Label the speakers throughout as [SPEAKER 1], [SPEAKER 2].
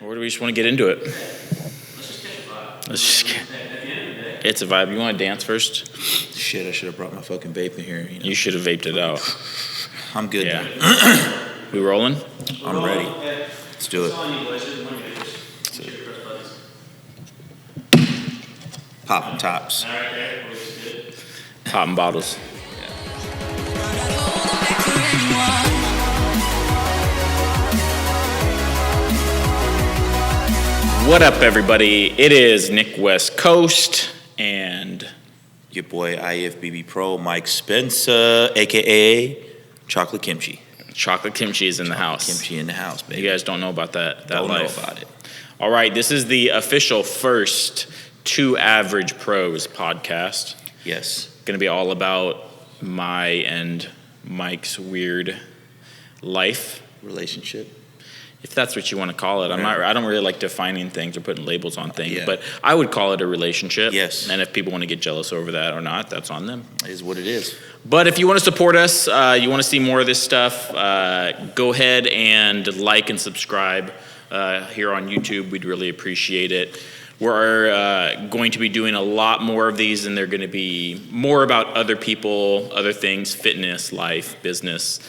[SPEAKER 1] Or do we just want to get into it?
[SPEAKER 2] Let's just get a vibe.
[SPEAKER 1] It's a vibe. You want to dance first?
[SPEAKER 2] Shit, I should have brought my fucking vape in here.
[SPEAKER 1] You should have vaped it out.
[SPEAKER 2] I'm good.
[SPEAKER 1] Yeah. We rolling?
[SPEAKER 2] I'm ready. Let's do it. Popping tops.
[SPEAKER 1] Popping bottles. What up, everybody? It is Nick West Coast and
[SPEAKER 2] Your boy IFBB Pro, Mike Spencer, a.k.a. Chocolate Kimchi.
[SPEAKER 1] Chocolate Kimchi is in the house.
[SPEAKER 2] Kimchi in the house, baby.
[SPEAKER 1] You guys don't know about that
[SPEAKER 2] don't
[SPEAKER 1] life.
[SPEAKER 2] know about it.
[SPEAKER 1] All right, this is the official first Two Average Pros podcast.
[SPEAKER 2] Yes.
[SPEAKER 1] Going to be all about my and Mike's weird life.
[SPEAKER 2] Relationship.
[SPEAKER 1] If that's what you want to call it. I don't really like defining things or putting labels on things,
[SPEAKER 2] Yeah.
[SPEAKER 1] but I would call it a relationship.
[SPEAKER 2] Yes.
[SPEAKER 1] And if people want to get jealous over that or not, that's on them.
[SPEAKER 2] It is what it is.
[SPEAKER 1] But if you want to support us, you want to see more of this stuff, go ahead and like and subscribe here on YouTube. We'd really appreciate it. We're going to be doing a lot more of these, and they're going to be more about other people, other things, fitness, life, business.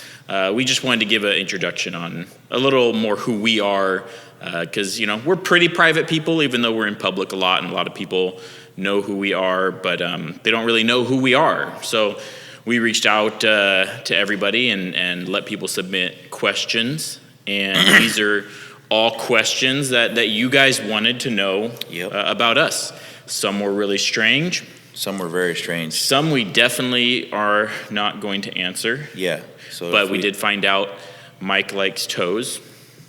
[SPEAKER 1] We just wanted to give an introduction on a little more who we are, because, we're pretty private people, even though we're in public a lot, and a lot of people know who we are, but they don't really know who we are. So we reached out to everybody and let people submit questions, and these are all questions that you guys wanted to know about us. Some were really strange.
[SPEAKER 2] Some were very strange.
[SPEAKER 1] Some we definitely are not going to answer.
[SPEAKER 2] Yeah.
[SPEAKER 1] But we did find out Mike likes toes.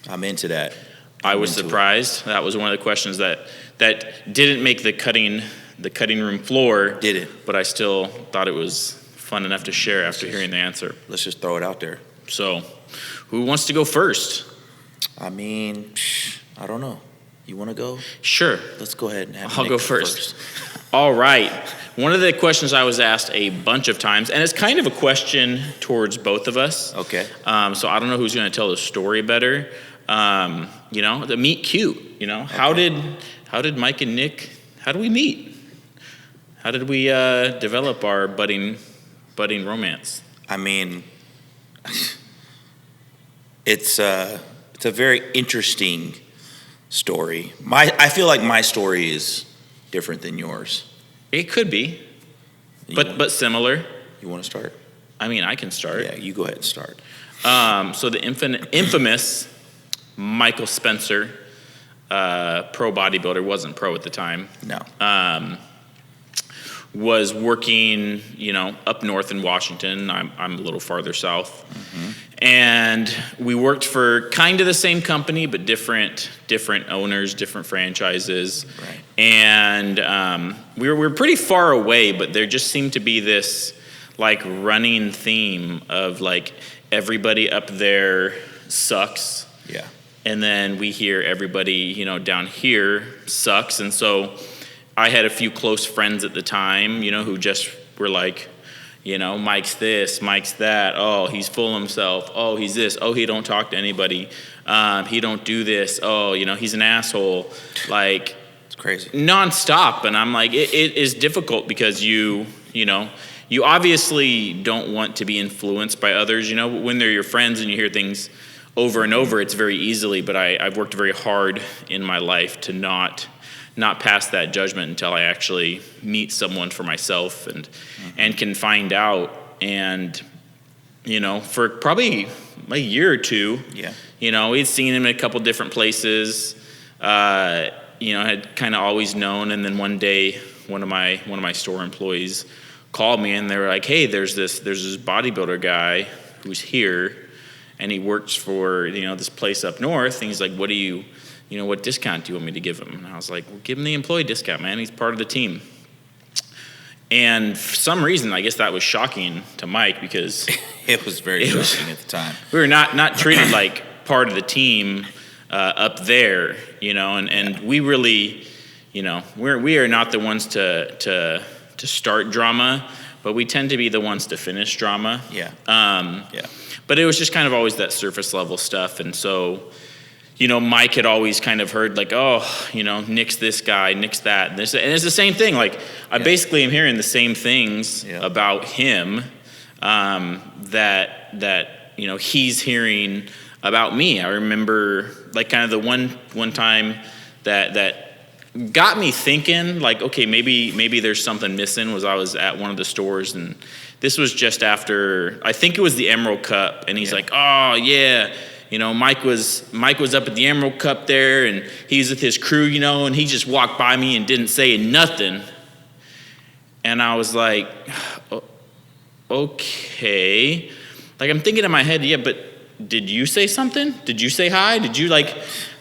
[SPEAKER 2] I'm into that.
[SPEAKER 1] I was surprised. That was one of the questions that didn't make the cutting room floor.
[SPEAKER 2] Did it?
[SPEAKER 1] But I still thought it was fun enough to share after hearing the answer.
[SPEAKER 2] Let's just throw it out there.
[SPEAKER 1] So, who wants to go first?
[SPEAKER 2] I mean, I don't know. You want to go?
[SPEAKER 1] Sure.
[SPEAKER 2] Let's go ahead and have
[SPEAKER 1] I'll
[SPEAKER 2] Nick
[SPEAKER 1] go first. All right. One of the questions I was asked a bunch of times, and it's kind of a question towards both of us.
[SPEAKER 2] Okay.
[SPEAKER 1] So I don't know who's going to tell the story better. The meet cute. Okay. How did Mike and Nick? How did we meet? How did we develop our budding romance?
[SPEAKER 2] I mean, it's a very interesting story. I feel like my story is different than yours.
[SPEAKER 1] It could be, but similar.
[SPEAKER 2] You want to start?
[SPEAKER 1] I mean, I can start.
[SPEAKER 2] Yeah, you go ahead and start.
[SPEAKER 1] So the infamous Michael Spencer, pro bodybuilder, wasn't pro at the time.
[SPEAKER 2] No.
[SPEAKER 1] Was working, up north in Washington. I'm a little farther south. Mm-hmm. And we worked for kind of the same company, but different owners, different franchises.
[SPEAKER 2] Right.
[SPEAKER 1] And we were pretty far away, but there just seemed to be this running theme of everybody up there sucks.
[SPEAKER 2] Yeah.
[SPEAKER 1] And then we hear everybody, down here sucks. And so I had a few close friends at the time, who just were Mike's this, Mike's that. Oh, he's full of himself. Oh, he's this. Oh, he don't talk to anybody. He don't do this. Oh, he's an asshole.
[SPEAKER 2] It's crazy.
[SPEAKER 1] Nonstop. And I'm like, it is difficult because you obviously don't want to be influenced by others. When they're your friends and you hear things over and over, it's very easily. But I've worked very hard in my life to not pass that judgment until I actually meet someone for myself and can find out. And, for probably a year or two, we'd seen him in a couple different places, had kind of always known. And then one day, one of my store employees called me and they were like, hey, there's this bodybuilder guy who's here and he works for, this place up north. And he's like, what discount do you want me to give him? And I was like, well, give him the employee discount, man. He's part of the team. And for some reason, I guess that was shocking to Mike because
[SPEAKER 2] it was very shocking at the time.
[SPEAKER 1] We were not treated like part of the team up there, and we really, we are not the ones to start drama, but we tend to be the ones to finish drama.
[SPEAKER 2] Yeah.
[SPEAKER 1] But it was just kind of always that surface level stuff. And so, Mike had always kind of heard like, oh, Nick's this guy, Nick's that, and this, and it's the same thing. Like I basically am hearing the same things about him that he's hearing about me. I remember like kind of the one time that got me thinking like, okay, maybe there's something missing, was I was at one of the stores, and this was just after, I think it was the Emerald Cup, and he's like, oh yeah, Mike was up at the Emerald Cup there, and he's with his crew, and he just walked by me and didn't say nothing. And I was like, okay. Like I'm thinking in my head, yeah, but did you say something? Did you say hi? Did you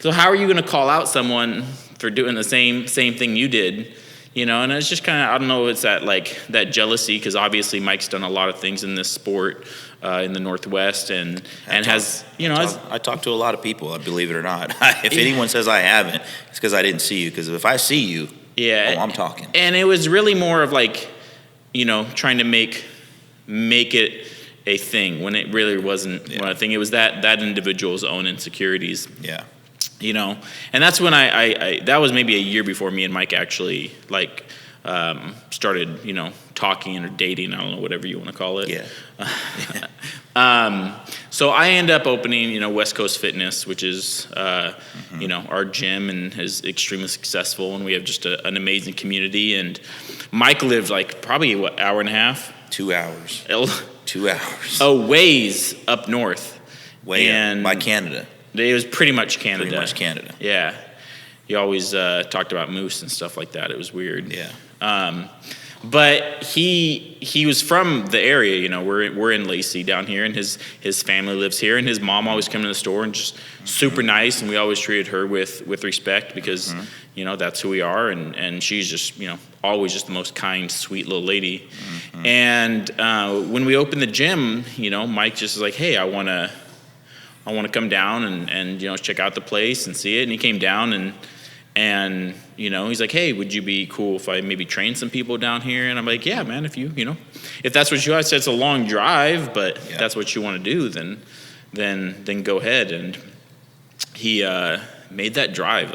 [SPEAKER 1] so how are you going to call out someone for doing the same thing you did? And it's just kind of, I don't know, it's that jealousy, because obviously Mike's done a lot of things in this sport in the Northwest, and I
[SPEAKER 2] talk to a lot of people, believe it or not. If anyone says I haven't, it's because I didn't see you, because if I see you, I'm talking.
[SPEAKER 1] And it was really more of trying to make it a thing when it really wasn't a thing. It was that individual's own insecurities.
[SPEAKER 2] Yeah.
[SPEAKER 1] And that's when I that was maybe a year before me and Mike actually started, talking or dating. I don't know, whatever you want to call it.
[SPEAKER 2] Yeah.
[SPEAKER 1] So I end up opening, West Coast Fitness, which is, our gym, and is extremely successful. And we have just an amazing community. And Mike lived probably hour and a half?
[SPEAKER 2] 2 hours. 2 hours.
[SPEAKER 1] Oh, ways up north.
[SPEAKER 2] By Canada.
[SPEAKER 1] It was pretty much Canada.
[SPEAKER 2] Pretty much Canada.
[SPEAKER 1] Yeah. He always talked about moose and stuff like that. It was weird.
[SPEAKER 2] Yeah.
[SPEAKER 1] But he was from the area. We're in Lacey down here, and his family lives here, and his mom always come to the store and just super nice, and we always treated her with respect, because that's who we are, and she's just always just the most kind, sweet little lady. And when we opened the gym, Mike just was like, hey, I want to come down and check out the place and see it. And he came down and he's like, hey, would you be cool if I maybe train some people down here? And I'm like, yeah, man, if if that's what I said, it's a long drive, but if that's what you want to do, then go ahead. And he made that drive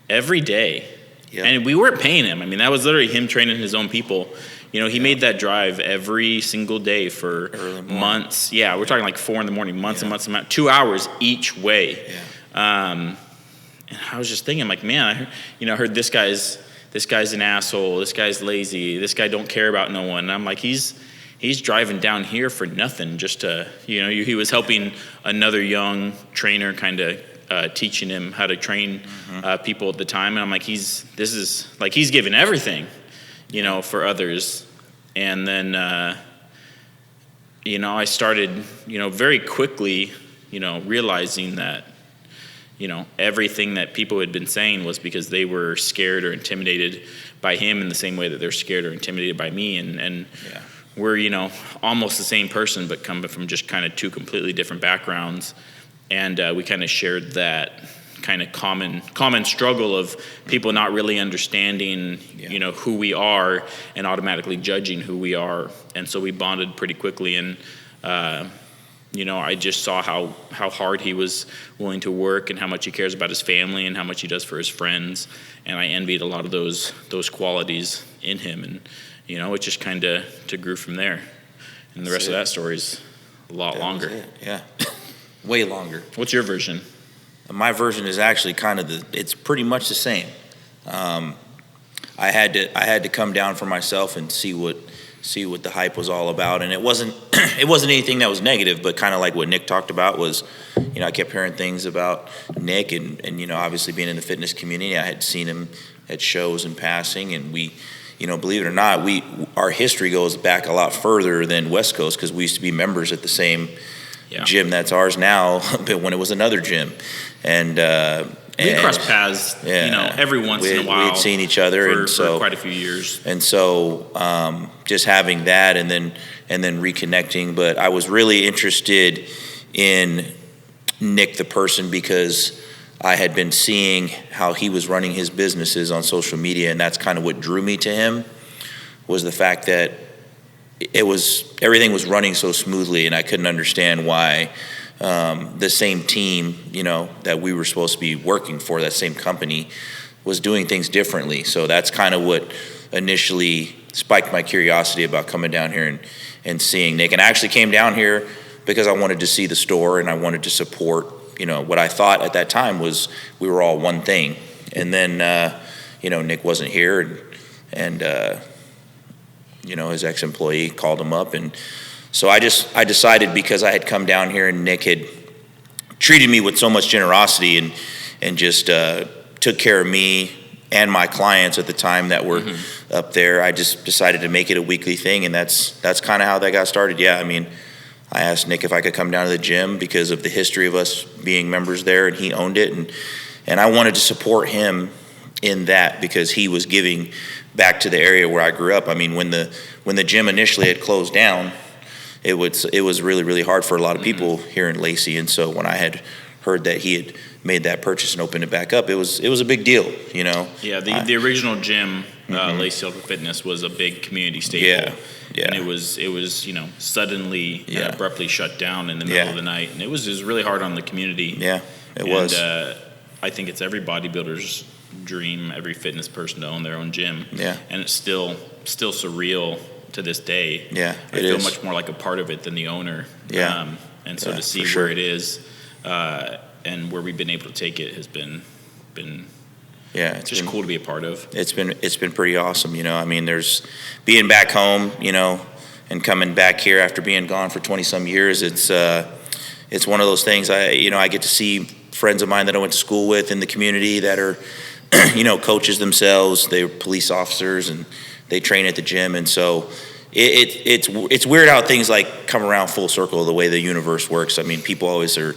[SPEAKER 1] every day. Yeah. And we weren't paying him. I mean, that was literally him training his own people. He made that drive every single day for months. Yeah, we're talking 4 a.m, months and months and months, 2 hours each way. Yeah. And I was just thinking, man, I heard this guy's an asshole. This guy's lazy. This guy don't care about no one. And I'm like, he's driving down here for nothing, just to, he was helping another young trainer, kind of teaching him how to train people at the time. And I'm like, he's giving everything, for others. And then, I started, very quickly, realizing that, everything that people had been saying was because they were scared or intimidated by him in the same way that they're scared or intimidated by me. And we're, almost the same person, but coming from just kind of two completely different backgrounds. And we kind of shared that kind of common struggle of people not really understanding, who we are and automatically judging who we are. And so we bonded pretty quickly. And, I just saw how hard he was willing to work, and how much he cares about his family, and how much he does for his friends. And I envied a lot of those qualities in him. And, it just kind of grew from there. And the rest of that story is a lot longer.
[SPEAKER 2] Yeah. Way longer.
[SPEAKER 1] What's your version?
[SPEAKER 2] My version is actually it's pretty much the same. I had to come down for myself and see what the hype was all about, and it wasn't anything that was negative, but kind of like what Nick talked about was, I kept hearing things about Nick, and obviously being in the fitness community, I had seen him at shows in passing, and we, believe it or not, our history goes back a lot further than West Coast, because we used to be members at the same gym that's ours now, but when it was another gym, and we
[SPEAKER 1] crossed paths, every once in a while.
[SPEAKER 2] We had seen each other
[SPEAKER 1] for quite a few years,
[SPEAKER 2] and so just having that, and then reconnecting. But I was really interested in Nick the person, because I had been seeing how he was running his businesses on social media, and that's kind of what drew me to him, was the fact that everything was running so smoothly, and I couldn't understand why the same team, that we were supposed to be working for, that same company, was doing things differently. So that's kind of what initially spiked my curiosity about coming down here and seeing Nic. And I actually came down here because I wanted to see the store and I wanted to support, what I thought at that time was we were all one thing. And then, Nic wasn't here and his ex-employee called him up. And so I decided, because I had come down here and Nic had treated me with so much generosity and just took care of me and my clients at the time that were up there, I just decided to make it a weekly thing, and that's kind of how that got started. Yeah, I mean, I asked Nic if I could come down to the gym because of the history of us being members there, and he owned it, and I wanted to support him in that because he was giving back to the area where I grew up. I mean, when the gym initially had closed down, it was really, really hard for a lot of people here in Lacey, and so when I had heard that he had made that purchase and opened it back up, it was a big deal,
[SPEAKER 1] Yeah, the original gym, Lacey Ultra Fitness, was a big community staple. Yeah. And it was suddenly and abruptly shut down in the middle of the night, and it was really hard on the community.
[SPEAKER 2] Yeah, it was.
[SPEAKER 1] I think it's every bodybuilder's dream, every fitness person, to own their own gym. Yeah. And it's still surreal to this day. Yeah, I feel much more like a part of it than the owner. Yeah. And so to see where it is, and where we've been able to take it has been it's just cool to be a part of. It's
[SPEAKER 2] been pretty awesome. I mean, there's being back home, and coming back here after being gone for 20 some years. It's one of those things. I get to see friends of mine that I went to school with in the community that are, coaches themselves. They're police officers and they train at the gym, and so it's weird how things like come around full circle the way the universe works. I mean, people always are.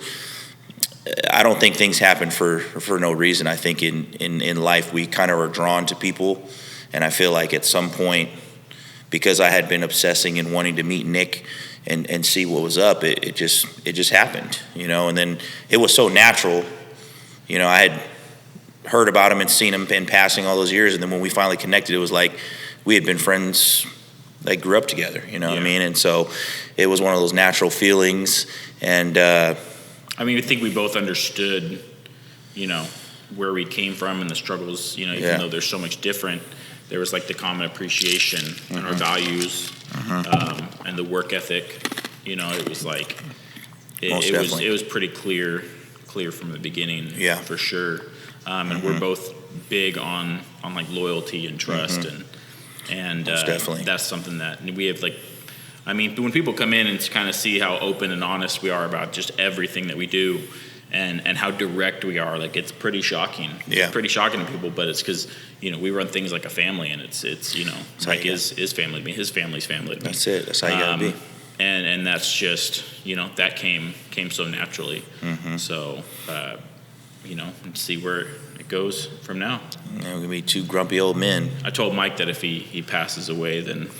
[SPEAKER 2] I don't think things happen for no reason. I think in life we kind of are drawn to people, and I feel like at some point, because I had been obsessing and wanting to meet Nic and see what was up, it just happened, and then it was so natural. I had heard about him and seen him in passing all those years, and then when we finally connected, it was like we had been friends that grew up together, what I mean? And so it was one of those natural feelings, and
[SPEAKER 1] I think we both understood, where we came from and the struggles, even though there's so much different, there was like the common appreciation and our values, and the work ethic. It was like, it was pretty clear from the beginning, for sure. And we're both big on like loyalty and trust, and that's something that we have when people come in and kind of see how open and honest we are about just everything that we do and how direct we are, it's pretty shocking. Yeah. It's pretty shocking to people, but it's because, we run things like a family, and it's Mike is family to me. His family's family to me.
[SPEAKER 2] That's it. That's how you got to be.
[SPEAKER 1] And that's just, that came so naturally. So, and see where it goes from now.
[SPEAKER 2] We're going to be two grumpy old men.
[SPEAKER 1] I told Mike that if he passes away, then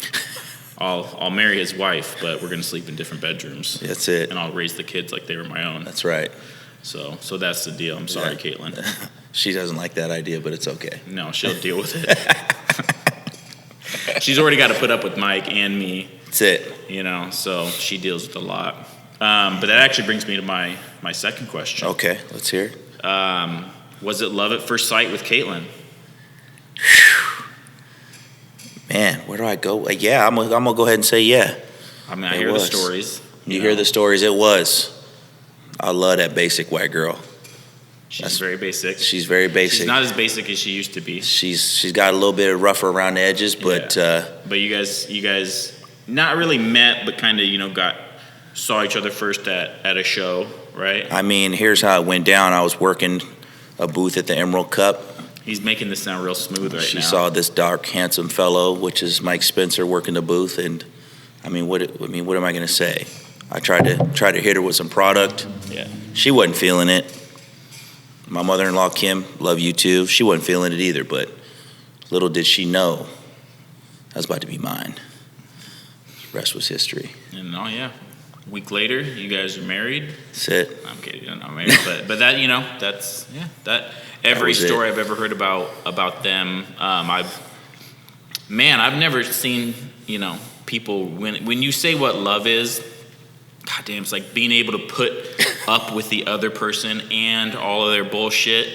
[SPEAKER 1] I'll marry his wife, but we're going to sleep in different bedrooms.
[SPEAKER 2] That's it.
[SPEAKER 1] And I'll raise the kids like they were my own.
[SPEAKER 2] That's right.
[SPEAKER 1] So that's the deal. I'm sorry, Caitlin.
[SPEAKER 2] She doesn't like that idea, but it's okay.
[SPEAKER 1] No, she'll deal with it. She's already got to put up with Mike and me.
[SPEAKER 2] That's it.
[SPEAKER 1] So she deals with a lot. But that actually brings me to my second question.
[SPEAKER 2] Okay, let's hear it.
[SPEAKER 1] Was it love at first sight with Caitlin?
[SPEAKER 2] Man, where do I go? Yeah, I'm gonna go ahead and say yeah.
[SPEAKER 1] I hear the stories.
[SPEAKER 2] You hear the stories. It was. I love that basic white girl.
[SPEAKER 1] She's very basic.
[SPEAKER 2] She's very basic.
[SPEAKER 1] She's not as basic as she used to be.
[SPEAKER 2] She's got a little bit rougher around the edges, but
[SPEAKER 1] but you guys not really met, but kind of saw each other first at a show, right?
[SPEAKER 2] Here's how it went down. I was working a booth at the Emerald Cup.
[SPEAKER 1] He's making this sound real smooth right now.
[SPEAKER 2] She saw this dark, handsome fellow, which is Mike Spencer, working the booth, and what am I going to say? I tried to hit her with some product.
[SPEAKER 1] Yeah.
[SPEAKER 2] She wasn't feeling it. My mother-in-law Kim, love you too. She wasn't feeling it either, but little did she know that was about to be mine. The rest was history.
[SPEAKER 1] And a week later, you guys are married.
[SPEAKER 2] That's it.
[SPEAKER 1] I'm kidding, you're not married, but that that's that. Every story I've ever heard about them, I've never seen, people, when you say what love is, goddamn, it's like being able to put up with the other person and all of their bullshit.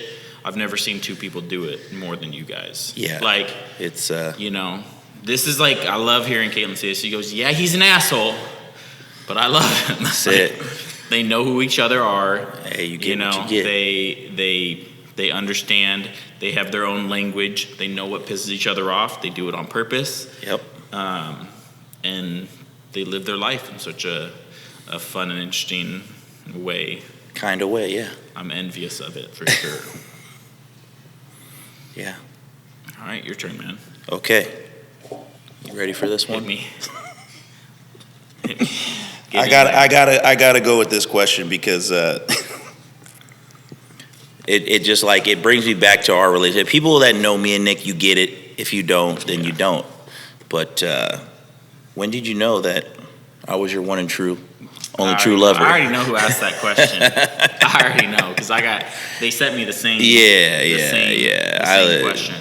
[SPEAKER 1] I've never seen two people do it more than you guys.
[SPEAKER 2] Yeah.
[SPEAKER 1] Like,
[SPEAKER 2] it's,
[SPEAKER 1] you know, this is like, I love hearing Caitlin say this. She goes, yeah, he's an asshole, but I love him.
[SPEAKER 2] That's it.
[SPEAKER 1] They know who each other are.
[SPEAKER 2] Hey, you get what you get.
[SPEAKER 1] They understand. They have their own language. They know what pisses each other off. They do it on purpose.
[SPEAKER 2] Yep.
[SPEAKER 1] And they live their life in such a fun and interesting way.
[SPEAKER 2] Kind of way, yeah.
[SPEAKER 1] I'm envious of it, for sure.
[SPEAKER 2] Yeah.
[SPEAKER 1] All right, your turn, man.
[SPEAKER 2] Okay. You ready for this one?
[SPEAKER 1] Hit me.
[SPEAKER 2] I gotta go with this question because it just like it brings me back to our relationship. People that know me and Nick, you get it. If you don't, then you don't. But when did you know that I was your one and only true lover?
[SPEAKER 1] I already know who asked that question. I already know because they sent me the same. Same question.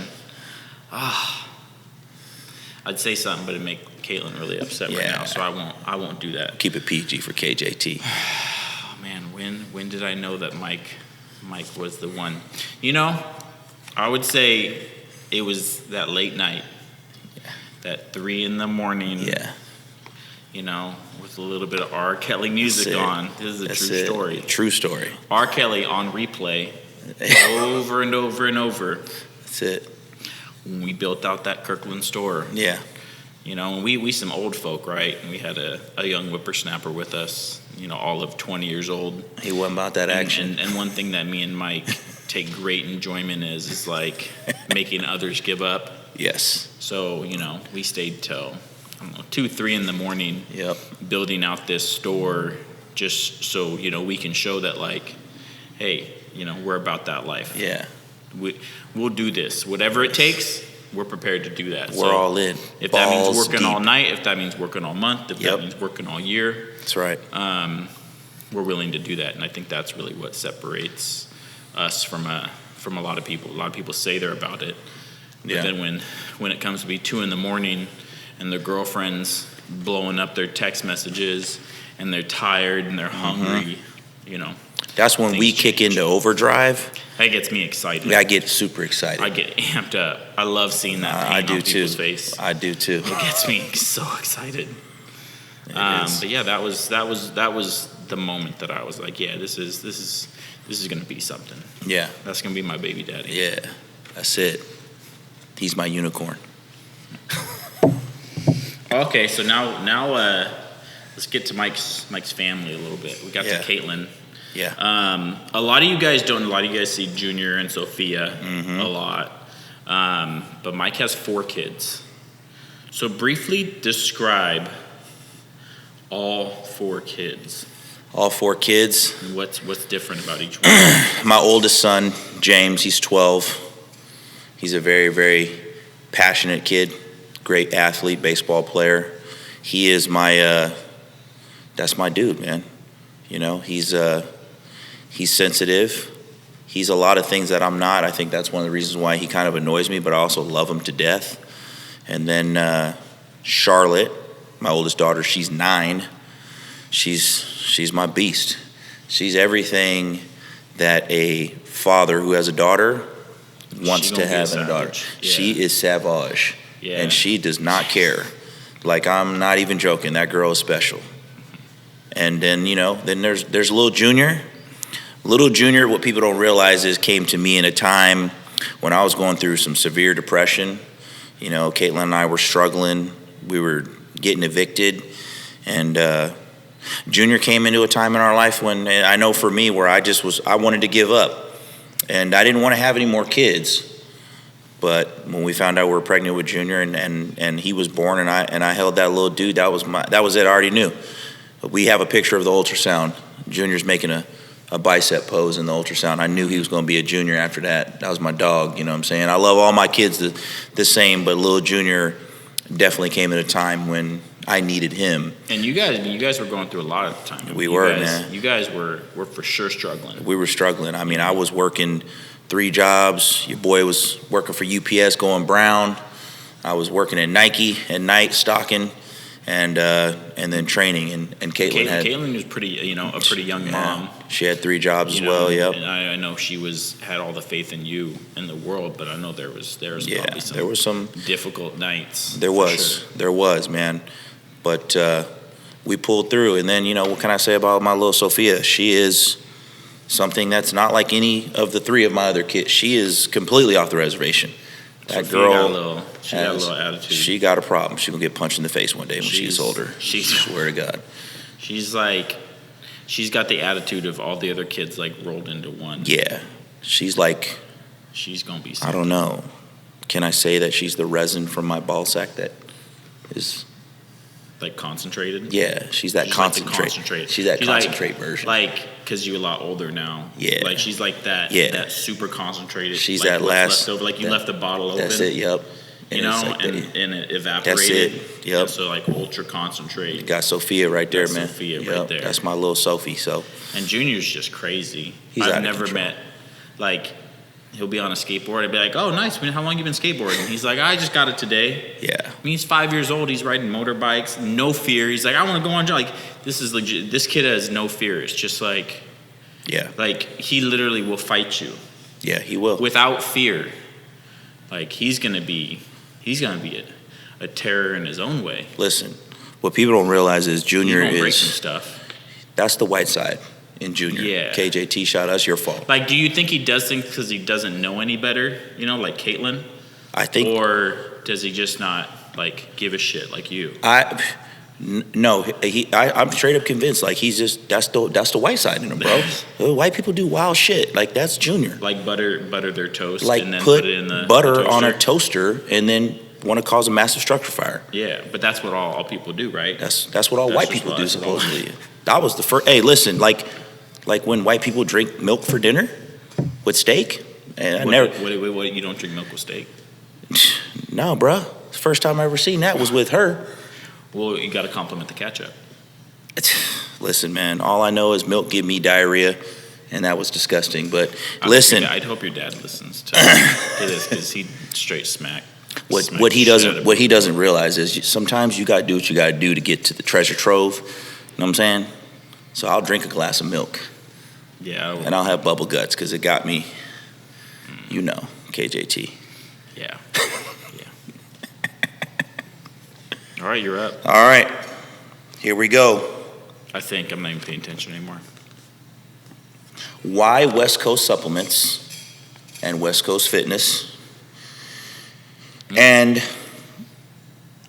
[SPEAKER 1] I'd say something, but it'd make Caitlin really upset right now, so I won't do that.
[SPEAKER 2] Keep it PG for KJT.
[SPEAKER 1] Oh man, when did I know that Mike was the one? You know, I would say it was that late night, that 3 a.m.
[SPEAKER 2] Yeah.
[SPEAKER 1] You know, with a little bit of R. Kelly music on. This is a true story.
[SPEAKER 2] True story.
[SPEAKER 1] R. Kelly on replay over and over and over.
[SPEAKER 2] That's it.
[SPEAKER 1] When we built out that Kirkland store.
[SPEAKER 2] Yeah.
[SPEAKER 1] You know, we some old folk, right? And we had a young whippersnapper with us, you know, all of 20 years old.
[SPEAKER 2] He wasn't about that action.
[SPEAKER 1] And one thing that me and Mike take great enjoyment is like making others give up.
[SPEAKER 2] Yes.
[SPEAKER 1] So, you know, we stayed till, 2, 3 in the morning.
[SPEAKER 2] Yep.
[SPEAKER 1] Building out this store just so, you know, we can show that like, hey, you know, we're about that life.
[SPEAKER 2] Yeah.
[SPEAKER 1] We'll do this. Whatever it takes, we're prepared to do that.
[SPEAKER 2] We're all in.
[SPEAKER 1] If that means working all night, if that means working all month, if that means working all year.
[SPEAKER 2] That's right.
[SPEAKER 1] We're willing to do that. And I think that's really what separates us from a lot of people. A lot of people say they're about it. But then when it comes to be 2 a.m. and their girlfriend's blowing up their text messages and they're tired and they're hungry, you know.
[SPEAKER 2] That's when we kick into overdrive.
[SPEAKER 1] That gets me excited.
[SPEAKER 2] I get super excited.
[SPEAKER 1] I get amped up. I love seeing that pain on people's face.
[SPEAKER 2] I do too.
[SPEAKER 1] It gets me so excited. But yeah, that was the moment that I was like, yeah, this is gonna be something.
[SPEAKER 2] Yeah.
[SPEAKER 1] That's gonna be my baby daddy.
[SPEAKER 2] Yeah. That's it. He's my unicorn.
[SPEAKER 1] Okay, so now let's get to Mike's family a little bit. We got to Caitlin.
[SPEAKER 2] Yeah.
[SPEAKER 1] A lot of you guys don't. A lot of you guys see Junior and Sophia a lot. But Mike has 4 kids. So briefly describe all 4 kids.
[SPEAKER 2] All 4 kids.
[SPEAKER 1] And what's different about each one?
[SPEAKER 2] My oldest son, James, he's 12. He's a very, very passionate kid. Great athlete, baseball player. He is that's my dude, man. You know, he's sensitive. He's a lot of things that I'm not. I think that's one of the reasons why he kind of annoys me, but I also love him to death. And then Charlotte, my oldest daughter, she's 9. She's my beast. She's everything that a father who has a daughter wants to have in a daughter. Yeah. She is savage. Yeah. And she does not care. Like, I'm not even joking. That girl is special. And then, you know, then there's little Junior. Little Junior, what people don't realize is came to me in a time when I was going through some severe depression. You know, Caitlin and I were struggling. We were getting evicted. And Junior came into a time in our life when, I know for me, where I wanted to give up. And I didn't want to have any more kids. But when we found out we were pregnant with Junior and he was born and I held that little dude, that was it. I already knew. We have a picture of the ultrasound. Junior's making a bicep pose in the ultrasound. I knew he was going to be a Junior after that. That was my dog, you know what I'm saying? I love all my kids the same, but little Junior definitely came at a time when I needed him.
[SPEAKER 1] And you guys were going through a lot at the time.
[SPEAKER 2] We were, man.
[SPEAKER 1] You guys were for sure struggling.
[SPEAKER 2] We were struggling. I mean, I was working 3 jobs. Your boy was working for UPS going brown. I was working at Nike at night stocking. and then training. And
[SPEAKER 1] Caitlin was pretty, a pretty young mom.
[SPEAKER 2] She had 3 jobs as well. Yep.
[SPEAKER 1] And I know she had all the faith in you in the world, but I know there was probably some difficult nights.
[SPEAKER 2] There was, man. But we pulled through. And then, what can I say about my little Sophia? She is something that's not like any of the 3 of my other kids. She is completely off the reservation. That
[SPEAKER 1] Sophia
[SPEAKER 2] girl
[SPEAKER 1] got a little attitude.
[SPEAKER 2] She got a problem. She will get punched in the face one day when she's older. I swear to God.
[SPEAKER 1] She's got the attitude of all the other kids like rolled into one.
[SPEAKER 2] Yeah. She's
[SPEAKER 1] gonna be something.
[SPEAKER 2] I don't know. Can I say that she's the resin from my ball sack that is
[SPEAKER 1] like concentrated?
[SPEAKER 2] Yeah, she's concentrate. She's that concentrate version.
[SPEAKER 1] Like, because you're a lot older now.
[SPEAKER 2] Yeah.
[SPEAKER 1] Like, she's like that.
[SPEAKER 2] Yeah.
[SPEAKER 1] That super concentrated.
[SPEAKER 2] She's
[SPEAKER 1] like
[SPEAKER 2] that last
[SPEAKER 1] left over. Like, you left the bottle open.
[SPEAKER 2] That's it. Yep.
[SPEAKER 1] And and it evaporated.
[SPEAKER 2] That's it. Yep.
[SPEAKER 1] And so like ultra concentrate.
[SPEAKER 2] You got Sophia right there, man.
[SPEAKER 1] Sophia right there.
[SPEAKER 2] That's my little Sophie. So.
[SPEAKER 1] And Junior's just crazy.
[SPEAKER 2] I've
[SPEAKER 1] never met like. He'll be on a skateboard. I'd be like, "Oh, nice. How long you been skateboarding?" He's like, "I just got it today."
[SPEAKER 2] Yeah.
[SPEAKER 1] I mean, he's 5 years old. He's riding motorbikes, no fear. He's like, "I want to go on." Like, this is legit. This kid has no fear. It's just like,
[SPEAKER 2] yeah.
[SPEAKER 1] Like he literally will fight you.
[SPEAKER 2] Yeah, he will.
[SPEAKER 1] Without fear. Like he's gonna be a terror in his own way.
[SPEAKER 2] Listen, what people don't realize is Junior
[SPEAKER 1] He's gonna break
[SPEAKER 2] is
[SPEAKER 1] some stuff.
[SPEAKER 2] That's the white side. In Junior.
[SPEAKER 1] Yeah.
[SPEAKER 2] KJT shot us, your fault.
[SPEAKER 1] Like, do you think he does things because he doesn't know any better? Like Caitlin?
[SPEAKER 2] I think.
[SPEAKER 1] Or does he just not, like, give a shit like you?
[SPEAKER 2] No. I'm straight up convinced. Like, he's just, that's the white side in him, bro. White people do wild shit. Like, that's Junior.
[SPEAKER 1] Like butter their toast
[SPEAKER 2] like
[SPEAKER 1] and then
[SPEAKER 2] put
[SPEAKER 1] it in the
[SPEAKER 2] butter
[SPEAKER 1] toaster.
[SPEAKER 2] On a toaster and then want to cause a massive structure fire.
[SPEAKER 1] Yeah, but that's what all people do, right?
[SPEAKER 2] That's what all white people do, supposedly. That was the first. Hey, listen, like when white people drink milk for dinner with steak. And
[SPEAKER 1] what, you don't drink milk with steak?
[SPEAKER 2] No, bro. The first time I ever seen that was with her.
[SPEAKER 1] Well, you got to compliment the ketchup.
[SPEAKER 2] Listen, man. All I know is milk give me diarrhea, and that was disgusting. But listen,
[SPEAKER 1] I'd hope your dad listens to this because he straight smack.
[SPEAKER 2] What he doesn't realize is sometimes you got to do what you got to do to get to the treasure trove. You know what I'm saying? So I'll drink a glass of milk.
[SPEAKER 1] Yeah.
[SPEAKER 2] And I'll have bubble guts because it got me, KJT.
[SPEAKER 1] Yeah. All right, you're up.
[SPEAKER 2] All right. Here we go.
[SPEAKER 1] I think I'm not even paying attention anymore.
[SPEAKER 2] Why West Coast supplements and West Coast fitness? And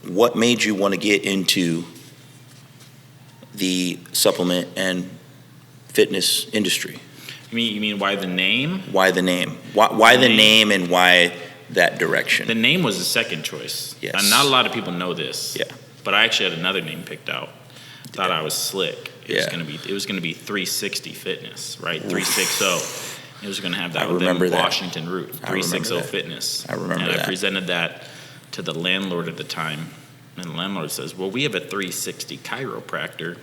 [SPEAKER 2] what made you want to get into the supplement and fitness industry?
[SPEAKER 1] You mean why the name?
[SPEAKER 2] Why the name? Why the name and why that direction?
[SPEAKER 1] The name was the second choice.
[SPEAKER 2] Yes.
[SPEAKER 1] And not a lot of people know this.
[SPEAKER 2] Yeah.
[SPEAKER 1] But I actually had another name picked out. Thought I was slick. It was gonna be 360 Fitness, right? 360. It was gonna have that Washington route. 360 Fitness.
[SPEAKER 2] I remember that.
[SPEAKER 1] And I presented that to the landlord at the time. And the landlord says, "Well, we have a 360 chiropractor,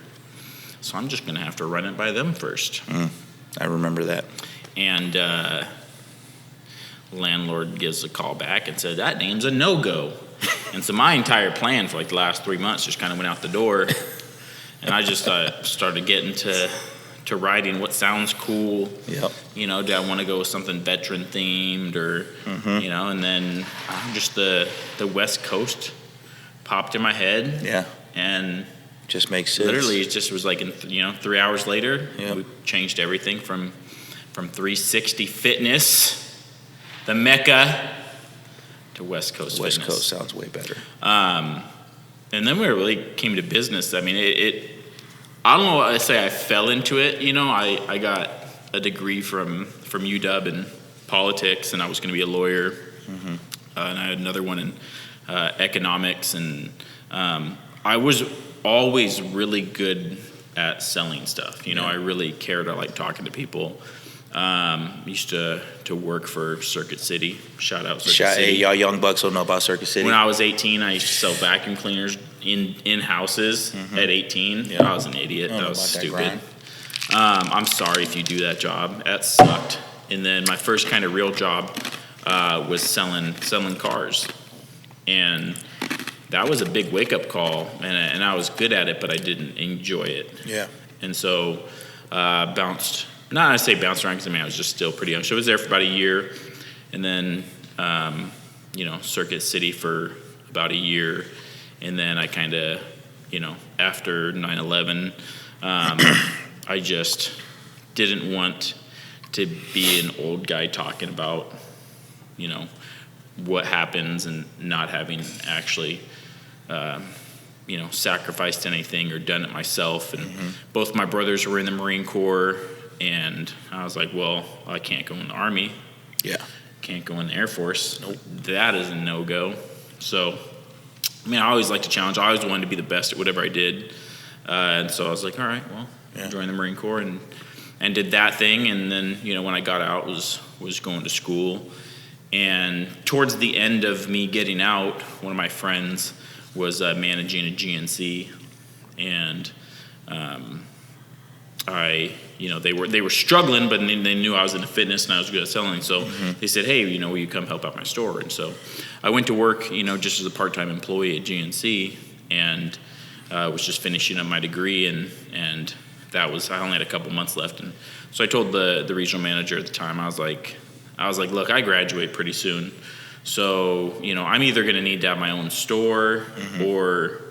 [SPEAKER 1] so I'm just gonna have to run it by them first."
[SPEAKER 2] I remember that.
[SPEAKER 1] And landlord gives a call back and said, "That name's a no-go." And so my entire plan for like the last 3 months just kind of went out the door. And I just started getting to writing what sounds cool.
[SPEAKER 2] Yep.
[SPEAKER 1] Do I want to go with something veteran themed or, and then just the West Coast popped in my head.
[SPEAKER 2] Yeah.
[SPEAKER 1] And
[SPEAKER 2] just makes sense.
[SPEAKER 1] Literally, it just was like, 3 hours later,
[SPEAKER 2] Yep.
[SPEAKER 1] we changed everything from 360 Fitness, the Mecca, to West Coast
[SPEAKER 2] West
[SPEAKER 1] Fitness.
[SPEAKER 2] Coast sounds way better.
[SPEAKER 1] And then we really came to business. I mean, I don't know what I say. I fell into it. I got a degree from UW in politics, and I was going to be a lawyer.
[SPEAKER 2] Mm-hmm.
[SPEAKER 1] And I had another one in economics. And I was always really good at selling stuff. I really cared. I like talking to people. Used to work for Circuit City. Shout out Circuit City.
[SPEAKER 2] Hey, y'all young bucks don't know about Circuit City.
[SPEAKER 1] When I was 18, I used to sell vacuum cleaners in houses at 18.
[SPEAKER 2] Yeah.
[SPEAKER 1] I was an idiot. That was stupid.
[SPEAKER 2] That
[SPEAKER 1] I'm sorry if you do that job. That sucked. And then my first kind of real job was selling cars. And that was a big wake-up call, and I was good at it, but I didn't enjoy it.
[SPEAKER 2] Yeah.
[SPEAKER 1] And so bounced around because, I was just still pretty young. So I was there for about a year, and then, Circuit City for about a year. And then I kind of, after 9/11, I just didn't want to be an old guy talking about, what happens and not having actually, sacrificed anything or done it myself. And both my brothers were in the Marine Corps, and I was like, well, I can't go in the Army.
[SPEAKER 2] Yeah.
[SPEAKER 1] Can't go in the Air Force. Nope. That is a no-go. So, I always liked to challenge. I always wanted to be the best at whatever I did. And so I was like, all right, well, join the Marine Corps and did that thing. And then, when I got out, was going to school. And towards the end of me getting out, one of my friends was managing a GNC. And they were struggling, but they knew I was into fitness and I was good at selling. So they said, hey, will you come help out my store? And so I went to work, just as a part-time employee at GNC, and was just finishing up my degree, and that was, I only had a couple months left. And so I told the regional manager at the time, I was like, look, I graduate pretty soon. So, I'm either going to need to have my own store or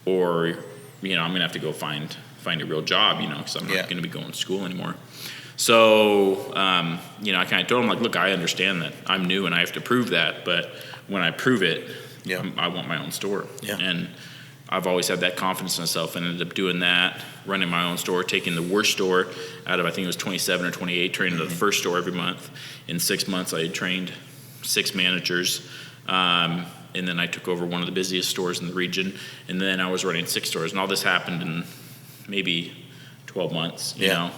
[SPEAKER 1] I'm going to have to go find a real job, because I'm not going to be going to school anymore. So, I kind of told him, look, I understand that I'm new and I have to prove that, but when I prove it, I want my own store. Yeah. And I've always had that confidence in myself, and ended up doing that, running my own store, taking the worst store out of, I think it was 27 or 28, training to the first store every month. In 6 months, I had trained 6 managers. And then I took over one of the busiest stores in the region, and then I was running 6 stores, and all this happened in maybe 12 months, you know,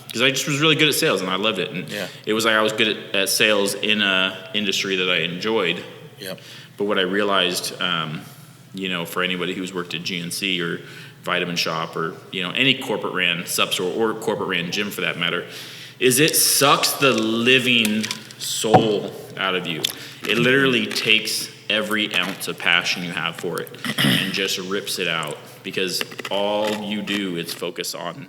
[SPEAKER 1] because I just was really good at sales, and I loved it. And it was like I was good at sales in a industry that I enjoyed. Yep. But what I realized, for anybody who's worked at GNC or Vitamin Shop or, any corporate ran Supps or corporate ran gym for that matter, is it sucks the living soul out of you. It literally takes every ounce of passion you have for it and just rips it out, because all you do is focus on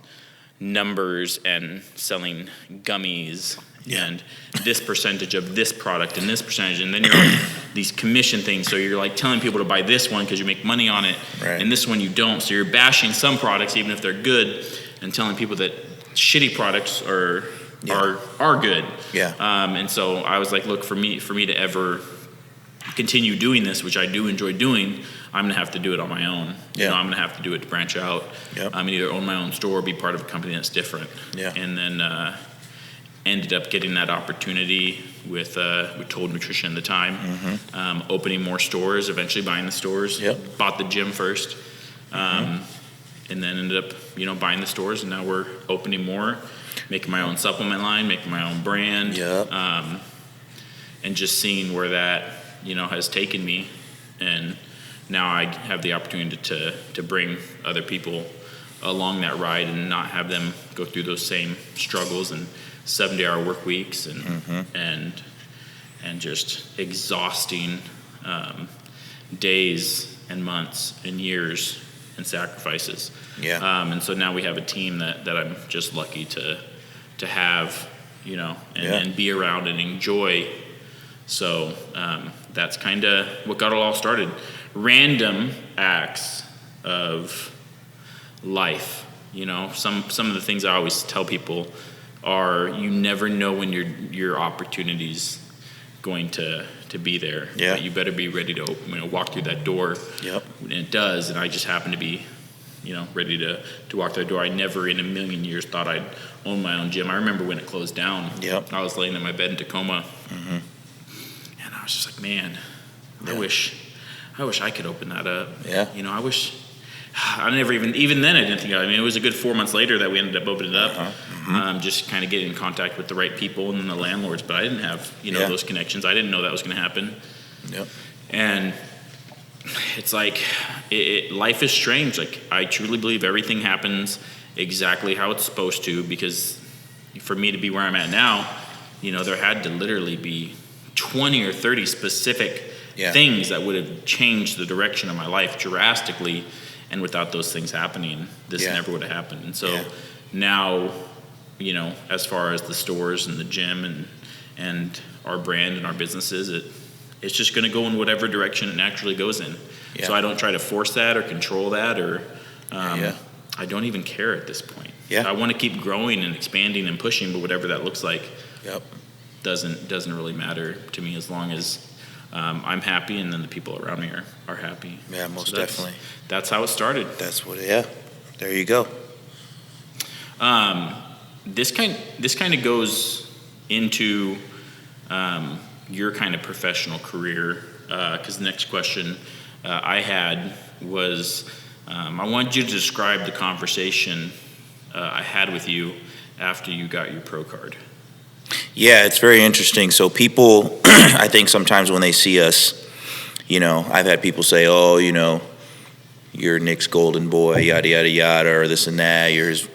[SPEAKER 1] numbers and selling gummies and this percentage of this product and this percentage, and then you're on these commission things, so you're like telling people to buy this one because you make money on it, and this one you don't, so you're bashing some products even if they're good and telling people that shitty products are good. And so I was like, look, for me to ever continue doing this, which I do enjoy doing, I'm gonna have to do it on my own. I'm gonna have to do it to branch out. I'm gonna either own my own store or be part of a company that's different. And then ended up getting that opportunity with Told Nutrition at the time, opening more stores, eventually buying the stores. Bought the gym first, and then ended up buying the stores, and now we're opening more, making my own supplement line, making my own brand, and just seeing where that has taken me. And now I have the opportunity to bring other people along that ride and not have them go through those same struggles and 70-hour work weeks and just exhausting days and months and years and sacrifices. And so now we have a team that I'm just lucky to have, and be around and enjoy. So that's kind of what got it all started. Random acts of life. Some of the things I always tell people are, you never know when your opportunity's going to be there. But you better be ready to walk through that door. And it does, and I just happen to be ready to walk through the door. I never in a million years thought I'd own my own gym. I remember when it closed down. I was laying in my bed in Tacoma, and I was just like, man, I wish I could open that up. I wish. I never even then I didn't think. It was a good 4 months later that we ended up opening it up. Just kind of getting in contact with the right people and then the landlords, but I didn't have those connections. I didn't know that was going to happen. And it's like life is strange. Like, I truly believe everything happens exactly how it's supposed to, because for me to be where I'm at now, there had to literally be 20 or 30 specific things that would have changed the direction of my life drastically. And without those things happening, this never would have happened. And so now, you know, as far as the stores and the gym and our brand and our businesses, it's just going to go in whatever direction it naturally goes in. Yeah. So I don't try to force that or control that, or I don't even care at this point. Yeah. I want to keep growing and expanding and pushing, but whatever that looks like doesn't really matter to me, as long as I'm happy and then the people around me are happy.
[SPEAKER 2] Yeah, most definitely.
[SPEAKER 1] That's how it started.
[SPEAKER 2] That's what. Yeah, there you go.
[SPEAKER 1] This kind of goes into your kind of professional career, because the next question I had was, I wanted you to describe the conversation I had with you after you got your pro card.
[SPEAKER 2] Yeah, it's very interesting. So people, I think sometimes when they see us, you know, I've had people say, oh, you know, you're Nic's golden boy, yada, yada, yada, or this and that, you're his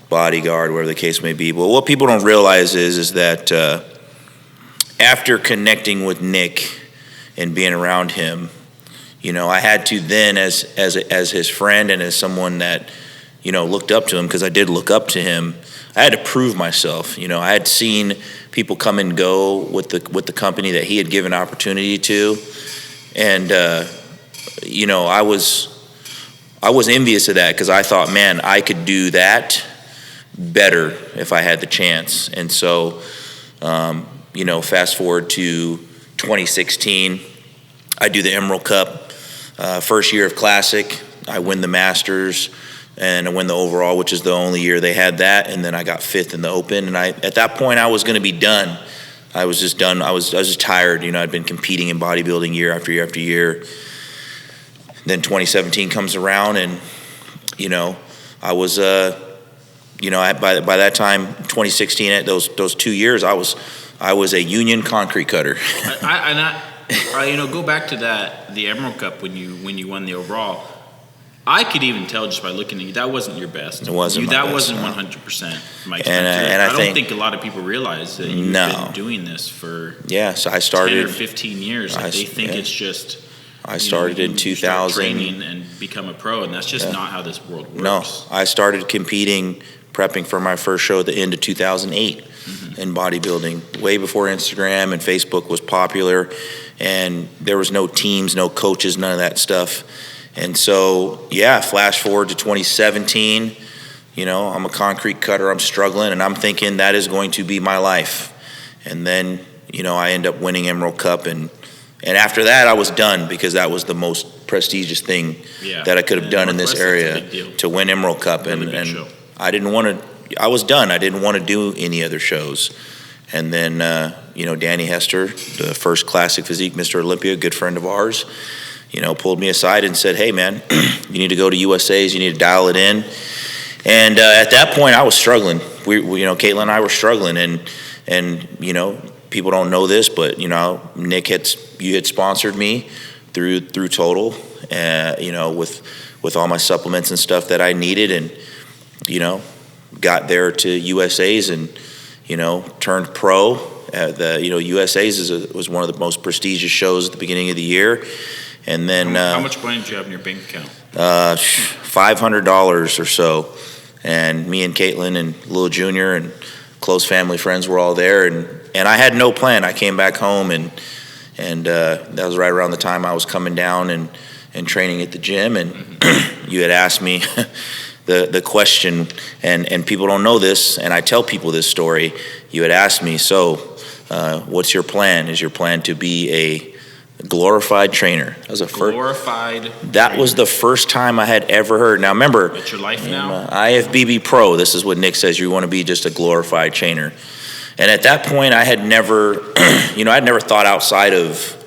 [SPEAKER 2] bodyguard, whatever the case may be. But what people don't realize is that after connecting with Nic and being around him, you know, I had to then, as his friend and as someone that, you know, looked up to him, because I did look up to him, I had to prove myself. You know, I had seen people come and go with the company that he had given opportunity to, and you know, I was envious of that, because I thought, man, I could do that better if I had the chance. And so, you know, fast forward to 2016, I do the Emerald Cup, first year of Classic, I win the Masters. And I win the overall, which is the only year they had that. And then I got 5th in the Open. And at that point, I was going to be done. I was just done. I was just tired. You know, I'd been competing in bodybuilding year after year after year. Then 2017 comes around, and, you know, I was, you know, by that time, 2016, those 2 years, I was a union concrete cutter.
[SPEAKER 1] You know, go back to the Emerald Cup when you won the overall. I could even tell just by looking at you, that wasn't your best.
[SPEAKER 2] It wasn't my best.
[SPEAKER 1] That wasn't 100% Mike's
[SPEAKER 2] and
[SPEAKER 1] I don't think a lot of people realize that you've been doing this for
[SPEAKER 2] so I started
[SPEAKER 1] 10 or 15 years. Like they think it's just...
[SPEAKER 2] I started in 2000.
[SPEAKER 1] Training and become a pro, and that's just not how this world works.
[SPEAKER 2] No, I started competing, prepping for my first show at the end of 2008 in bodybuilding, way before Instagram and Facebook was popular, and there was no teams, no coaches, none of that stuff. And so, flash forward to 2017, you know, I'm a concrete cutter, I'm struggling, and I'm thinking that is going to be my life. And then, you know, I end up winning Emerald Cup, and after that, I was done, because that was the most prestigious thing that I could have done in this area, to win Emerald Cup. And I didn't want to, I was done. I didn't want to do any other shows. And then, you know, Danny Hester, the first Classic Physique Mr. Olympia, a good friend of ours, you know, pulled me aside and said, hey, man, you need to go to USA's, you need to dial it in. And at that point, I was struggling. We you know, Caitlin and I were struggling. And you know, people don't know this, but, you know, Nic had sponsored me through Total, you know, with all my supplements and stuff that I needed. And, you know, got there to USA's and, you know, turned pro. You know, USA's was one of the most prestigious shows at the beginning of the year. And then
[SPEAKER 1] how much money did you have in your bank account?
[SPEAKER 2] $500 or so. And me and Caitlin and Lil Jr. and close family friends were all there. And I had no plan. I came back home, and that was right around the time I was coming down and training at the gym. And you had asked me the question, and people don't know this, and I tell people this story. You had asked me, so what's your plan? Is your plan to be a glorified trainer? That was That was the first time I had ever heard. Now remember,
[SPEAKER 1] it's your life now.
[SPEAKER 2] IFBB Pro. This is what Nic says. You want to be just a glorified trainer. And at that point, I had never, you know, I'd never thought outside of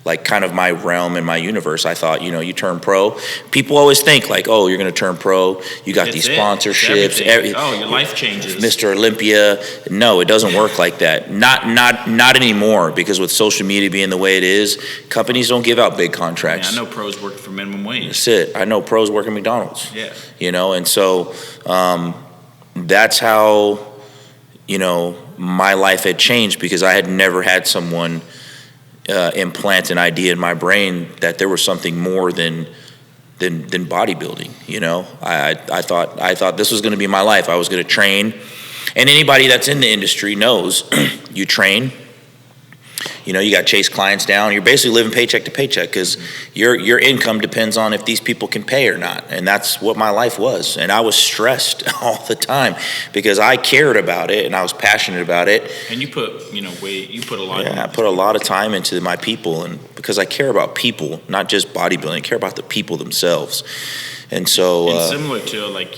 [SPEAKER 2] like kind of my realm and my universe. I thought, you know, you turn pro. People always think like, oh, you're going to turn pro. You got these sponsorships.
[SPEAKER 1] Your life changes.
[SPEAKER 2] Mr. Olympia. No, it doesn't work like that. Not anymore, because with social media being the way it is, companies don't give out big contracts.
[SPEAKER 1] I know pros work for minimum wage.
[SPEAKER 2] That's it. I know pros work at McDonald's.
[SPEAKER 1] Yeah.
[SPEAKER 2] You know, and so that's how, you know, my life had changed, because I had never had someone implant an idea in my brain that there was something more than bodybuilding. You know, I thought this was going to be my life. I was going to train, and anybody that's in the industry knows you train. You know, you got to chase clients down. You're basically living paycheck to paycheck because your income depends on if these people can pay or not. And that's what my life was. And I was stressed all the time because I cared about it and I was passionate about it.
[SPEAKER 1] And you put, you put a lot.
[SPEAKER 2] Yeah, I put a lot of time into my people, and because I care about people, not just bodybuilding. I care about the people themselves. And so,
[SPEAKER 1] and similar to like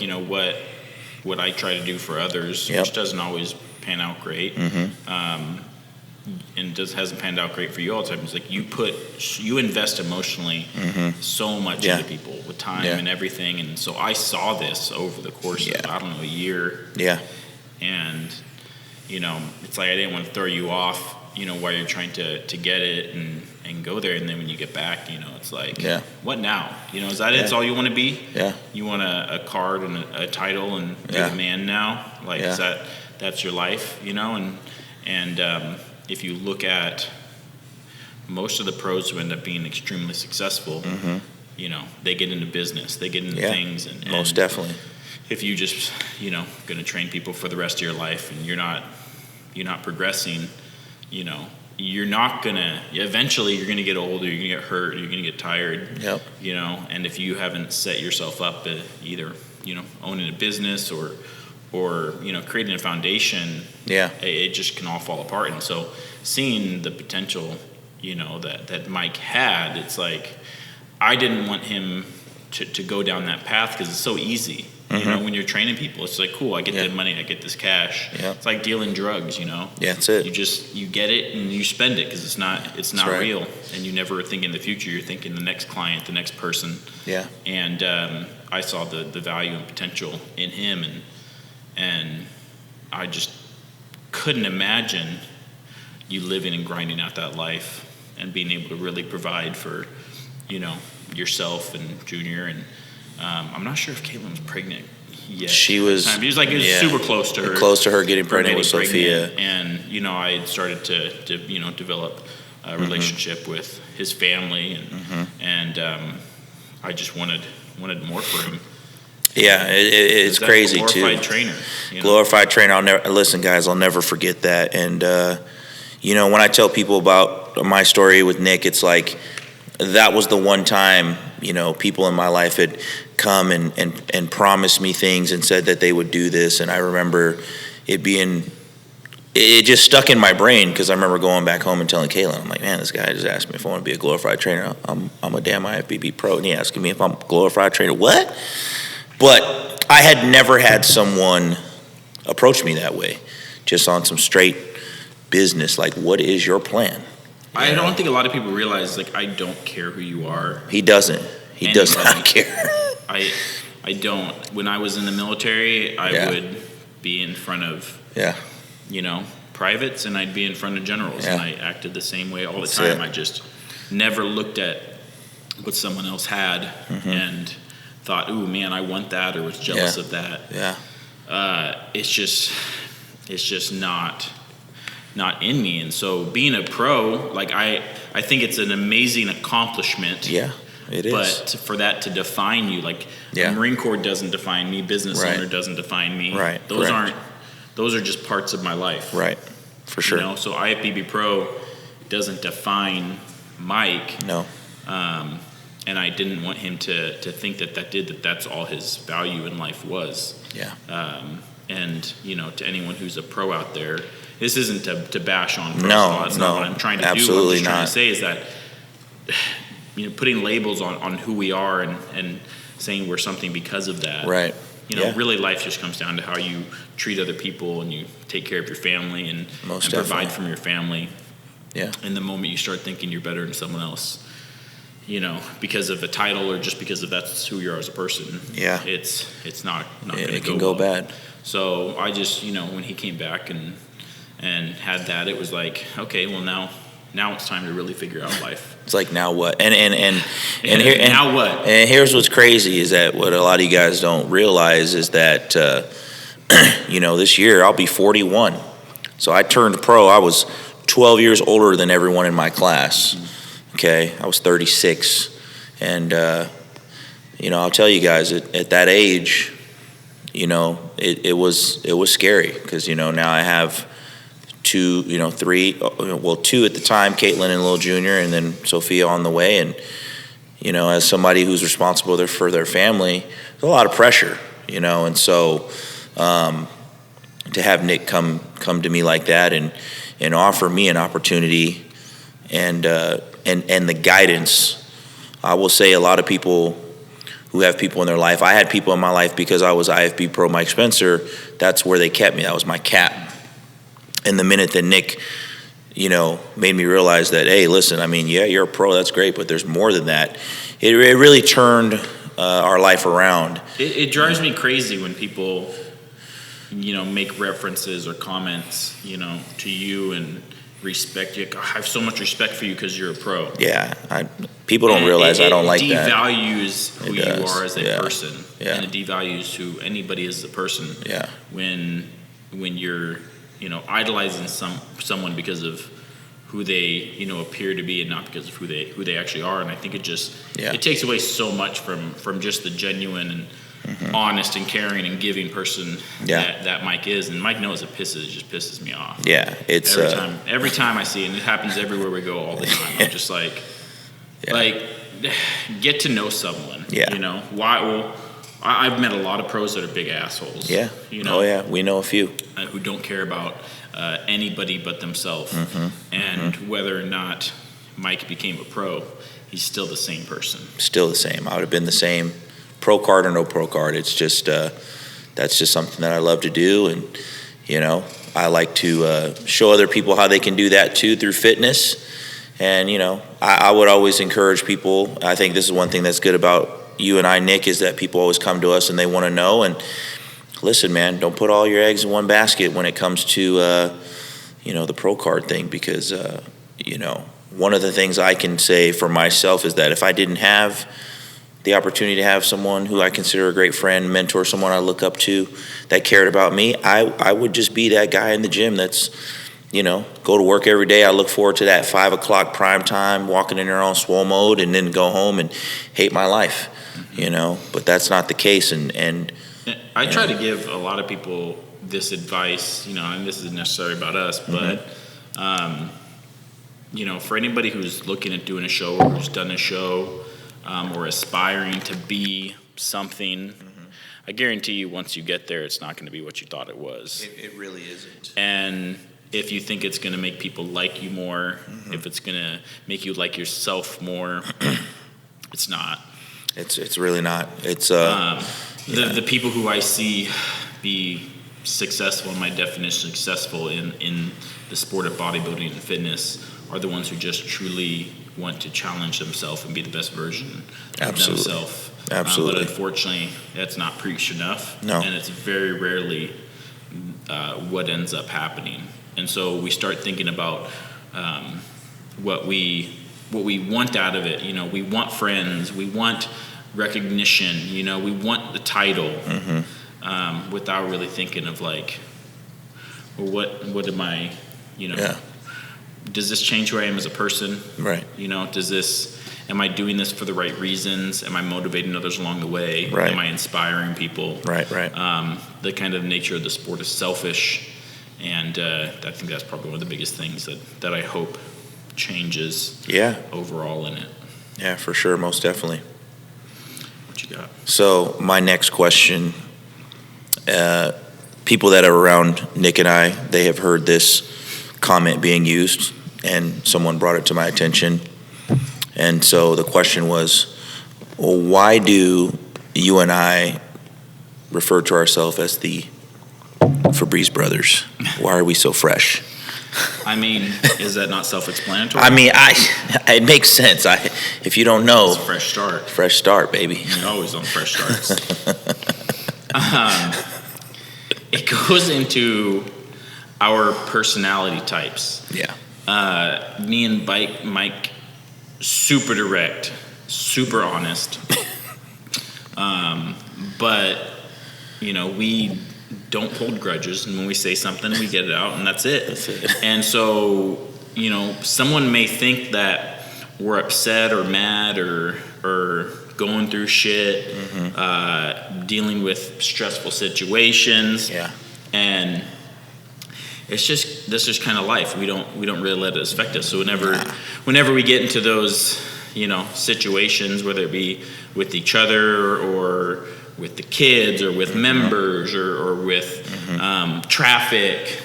[SPEAKER 1] what I try to do for others, which doesn't always pan out great. Mm-hmm. And hasn't panned out great for you all the time. It's like you invest emotionally so much into people with time and everything. And so I saw this over the course of, I don't know, a year. Yeah. And, it's like I didn't want to throw you off, while you're trying to get it and go there. And then when you get back, it's like, what now? Is that it's all you want to be? Yeah. You want a card and a title and be the man now? Like, is that's your life, And if you look at most of the pros who end up being extremely successful, they get into business, they get into things. And
[SPEAKER 2] most definitely.
[SPEAKER 1] If you just, going to train people for the rest of your life and you're not progressing, you're not going to, eventually you're going to get older, you're going to get hurt, you're going to get tired, and if you haven't set yourself up either, owning a business or creating a foundation, it just can all fall apart. And so seeing the potential, that Mike had, it's like, I didn't want him to go down that path because it's so easy. When you're training people, it's like, cool, I get the money, I get this cash. It's like dealing drugs, Yeah,
[SPEAKER 2] that's it.
[SPEAKER 1] You get it and you spend it because it's not right. Real. And you never think in the future, you're thinking the next client, the next person. Yeah. And I saw the value and potential in him, and I just couldn't imagine you living and grinding out that life and being able to really provide for, yourself and Junior. And I'm not sure if Caitlin was pregnant yet.
[SPEAKER 2] She was.
[SPEAKER 1] He was super close to her.
[SPEAKER 2] Close to her getting pregnant with Sophia.
[SPEAKER 1] And, I had started to develop a relationship with his family. And I just wanted more for him.
[SPEAKER 2] Yeah, it's crazy too.
[SPEAKER 1] Glorified trainer.
[SPEAKER 2] Glorified trainer. Listen, guys, I'll never forget that. And when I tell people about my story with Nic, it's like that was the one time people in my life had come and promised me things and said that they would do this. And I remember it just stuck in my brain because I remember going back home and telling Caitlin, I'm like, man, this guy just asked me if I want to be a glorified trainer. I'm a damn IFBB pro, and he asking me if I'm a glorified trainer. What? But I had never had someone approach me that way, just on some straight business. Like, what is your plan?
[SPEAKER 1] I don't think a lot of people realize, like, I don't care who you are.
[SPEAKER 2] He doesn't. He does not care.
[SPEAKER 1] I don't. When I was in the military, I would be in front of, privates, and I'd be in front of generals, and I acted the same way all the time. I just never looked at what someone else had and thought, ooh, man, I want that, or was jealous of that. Yeah. It's just not in me. And so being a pro, like I think it's an amazing accomplishment. Yeah, it is. But for that to define you, like the Marine Corps doesn't define me, business owner doesn't define me. Right. Those are just parts of my life. Right. For sure. So IFBB Pro doesn't define Mike. No. And I didn't want him to think that's all his value in life was. Yeah. And, to anyone who's a pro out there, this isn't to bash on pros. No, that's not what I'm trying to do. What I'm just trying to say is that, putting labels on who we are and saying we're something because of that. Right. Really life just comes down to how you treat other people and you take care of your family and provide from your family. Yeah. And the moment you start thinking you're better than someone else, because of a title or just because of that's who you are as a person. Yeah. It's not going to go. It can go bad. So I just, when he came back and had that, it was like, okay, well now it's time to really figure out life.
[SPEAKER 2] It's like, now what? And
[SPEAKER 1] now what?
[SPEAKER 2] And here's what's crazy is that what a lot of you guys don't realize is that this year I'll be 41. So I turned pro. I was 12 years older than everyone in my class. Okay, I was 36, and I'll tell you guys, at that age, it was scary because now I have two at the time, Caitlin and Lil Junior, and then Sophia on the way, and as somebody who's responsible for their family, there's a lot of pressure, and so to have Nic come to me like that and offer me an opportunity and the guidance. I will say a lot of people who have people in their life. I had people in my life because I was IFB Pro Mike Spencer. That's where they kept me. That was my cap. And the minute that Nic, made me realize that, hey, listen, yeah, you're a pro, that's great, but there's more than that. It really turned our life around.
[SPEAKER 1] It drives me crazy when people, make references or comments, to you and respect you. I have so much respect for you because you're a pro.
[SPEAKER 2] Yeah, people don't realize I don't like that.
[SPEAKER 1] It devalues who you are as a person,
[SPEAKER 2] yeah.
[SPEAKER 1] and it devalues who anybody is as a person.
[SPEAKER 2] Yeah.
[SPEAKER 1] When you're, idolizing someone because of who they, appear to be and not because of who they actually are. And I think it takes away so much from just the genuine and honest and caring and giving person that Mike is. And Mike knows it just pisses me off.
[SPEAKER 2] Yeah, it's
[SPEAKER 1] every time I see it, and it happens everywhere we go all the time. I'm just like get to know someone.
[SPEAKER 2] Yeah.
[SPEAKER 1] Why? Well, I've met a lot of pros that are big assholes.
[SPEAKER 2] Yeah. Oh yeah, we know a few
[SPEAKER 1] who don't care about anybody but themselves. And whether or not Mike became a pro, he's still the same person.
[SPEAKER 2] Still the same. I would have been the same, pro card or no pro card. It's just that's just something that I love to do, and I like to show other people how they can do that too through fitness. And I would always encourage people. I think this is one thing that's good about you and I, Nic, is that people always come to us and they want to know. And listen, man, don't put all your eggs in one basket when it comes to the pro card thing, because one of the things I can say for myself is that if I didn't have the opportunity to have someone who I consider a great friend, mentor, someone I look up to that cared about me, I would just be that guy in the gym that's go to work every day. I look forward to that 5 o'clock prime time, walking in there on swole mode, and then go home and hate my life, But that's not the case. And
[SPEAKER 1] I try to give a lot of people this advice, and this isn't necessarily about us, but, for anybody who's looking at doing a show or who's done a show or aspiring to be something, I guarantee you once you get there, it's not going to be what you thought it was.
[SPEAKER 2] It really isn't.
[SPEAKER 1] And if you think it's going to make people like you more, if it's going to make you like yourself more, it's not.
[SPEAKER 2] It's really not. It's
[SPEAKER 1] the people who I see be successful, in my definition, successful in the sport of bodybuilding and fitness, are the ones who just truly want to challenge themselves and be the best version of themselves.
[SPEAKER 2] Absolutely.
[SPEAKER 1] But unfortunately, that's not preached enough.
[SPEAKER 2] No.
[SPEAKER 1] And it's very rarely what ends up happening. And so we start thinking about what we want out of it. We want friends, we want recognition, we want the title, without really thinking of like, well, what am I, does this change who I am as a person?
[SPEAKER 2] Right.
[SPEAKER 1] Am I doing this for the right reasons? Am I motivating others along the way?
[SPEAKER 2] Right.
[SPEAKER 1] Am I inspiring people?
[SPEAKER 2] Right.
[SPEAKER 1] The kind of nature of the sport is selfish. And I think that's probably one of the biggest things that I hope changes overall in it.
[SPEAKER 2] Yeah, for sure, most definitely.
[SPEAKER 1] What you got?
[SPEAKER 2] So my next question, people that are around Nic and I, they have heard this comment being used, and someone brought it to my attention. And so the question was, well, why do you and I refer to ourselves as the Febreze brothers? Why are we so fresh?
[SPEAKER 1] Is that not self-explanatory?
[SPEAKER 2] It makes sense. If you don't know,
[SPEAKER 1] it's a fresh start.
[SPEAKER 2] Fresh start, baby.
[SPEAKER 1] You're always on fresh starts. It goes into our personality types.
[SPEAKER 2] Yeah.
[SPEAKER 1] Me and Mike, super direct, super honest. But we don't hold grudges, and when we say something, we get it out, and that's it.
[SPEAKER 2] That's it.
[SPEAKER 1] And so, someone may think that we're upset or mad or going through shit, dealing with stressful situations.
[SPEAKER 2] Yeah.
[SPEAKER 1] And that's just kind of life. We don't really let it affect us. So whenever we get into those, situations, whether it be with each other or with the kids or with members or with traffic,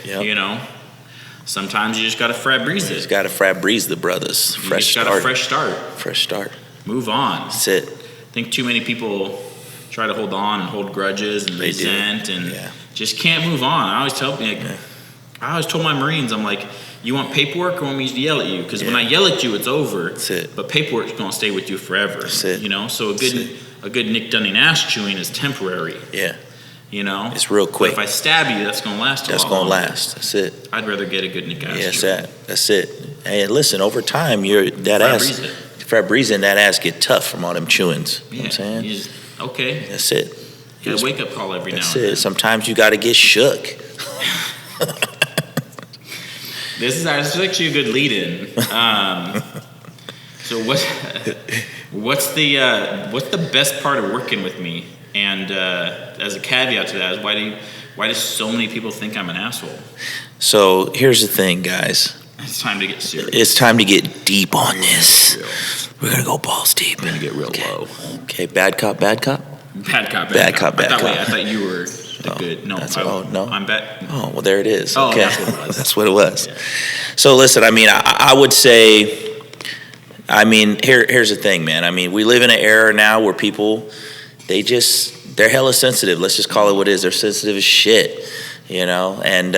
[SPEAKER 1] sometimes you just got to frat breeze it.
[SPEAKER 2] You just got to frat breeze the brothers.
[SPEAKER 1] You just got a fresh start.
[SPEAKER 2] Fresh start.
[SPEAKER 1] Move on.
[SPEAKER 2] That's it.
[SPEAKER 1] I think too many people try to hold on and hold grudges and resent and just can't move on. I always told my Marines, I'm like, you want paperwork or want me to yell at you? Because when I yell at you, it's over.
[SPEAKER 2] That's it.
[SPEAKER 1] But paperwork's going to stay with you forever.
[SPEAKER 2] That's it.
[SPEAKER 1] So a good Nick Dunning ass chewing is temporary.
[SPEAKER 2] Yeah.
[SPEAKER 1] It's
[SPEAKER 2] real quick.
[SPEAKER 1] But if I stab you, that's going to last a lot.
[SPEAKER 2] That's going to last. That's it.
[SPEAKER 1] I'd rather get a good Nick ass chewing.
[SPEAKER 2] That's it. Hey, listen, over time, frat breezing that ass get tough from all them chewings. You know what I'm saying?
[SPEAKER 1] Okay.
[SPEAKER 2] That's it.
[SPEAKER 1] You got a wake-up call every now and then.
[SPEAKER 2] That's it. Sometimes you got to get shook.
[SPEAKER 1] This is actually a good lead-in. So what's the best part of working with me? And as a caveat to that is why do so many people think I'm an asshole?
[SPEAKER 2] So here's the thing, guys.
[SPEAKER 1] It's time to get serious.
[SPEAKER 2] It's time to get deep on this. We're gonna go balls deep.
[SPEAKER 1] We're gonna get real low.
[SPEAKER 2] Okay, bad cop, bad cop.
[SPEAKER 1] Bad cop. I thought you were the good. No,
[SPEAKER 2] no.
[SPEAKER 1] I'm bad.
[SPEAKER 2] Oh, well, there it is.
[SPEAKER 1] Oh,
[SPEAKER 2] okay.
[SPEAKER 1] that's what it was.
[SPEAKER 2] That's what it was.
[SPEAKER 1] Yeah.
[SPEAKER 2] So listen, I would say, here's the thing, man. We live in an era now where people, they're hella sensitive. Let's just call it what it is. They're sensitive as shit, and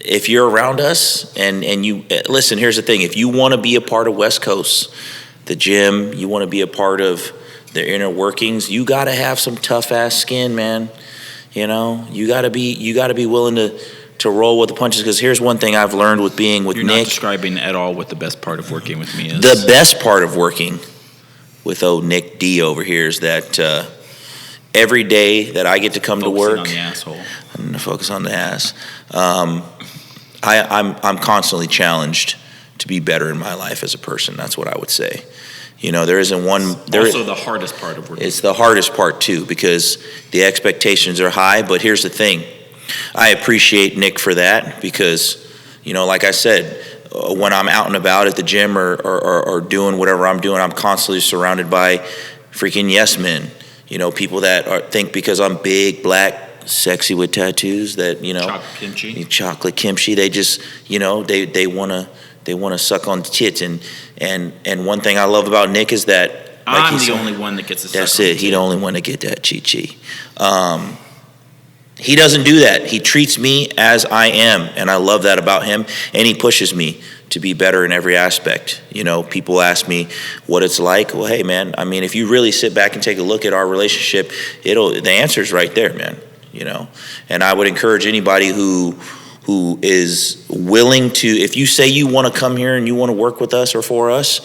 [SPEAKER 2] if you're around us and you listen, here's the thing. If you want to be a part of West Coast, the gym, you want to be a part of their inner workings, you got to have some tough ass skin, man. You got to be willing to roll with the punches, because here's one thing I've learned with being with Nick.
[SPEAKER 1] You're not describing at all what the best part of working with me is.
[SPEAKER 2] The best part of working with old Nick D over here is that every day that I get to come to work,
[SPEAKER 1] on the asshole.
[SPEAKER 2] I'm going to focus on the ass. I'm constantly challenged to be better in my life as a person. That's what I would say. There isn't one.
[SPEAKER 1] Also, the hardest part of working.
[SPEAKER 2] It's the hardest part too, because the expectations are high. But here's the thing: I appreciate Nick for that, because, like I said, when I'm out and about at the gym or doing whatever I'm doing, I'm constantly surrounded by freaking yes men. People that think because I'm big, black, sexy with tattoos that chocolate kimchi, they just they want to suck on tits, and one thing I love about Nick is that
[SPEAKER 1] I'm the only one that gets to suck on
[SPEAKER 2] that's it. He the only one to get that chi. He doesn't do that. He treats me as I am, and I love that about him, and he pushes me to be better in every aspect. People ask me what it's like. Well, hey man, if you really sit back and take a look at our relationship, the answer's right there, man. And I would encourage anybody who is willing to, if you say you want to come here and you want to work with us or for us,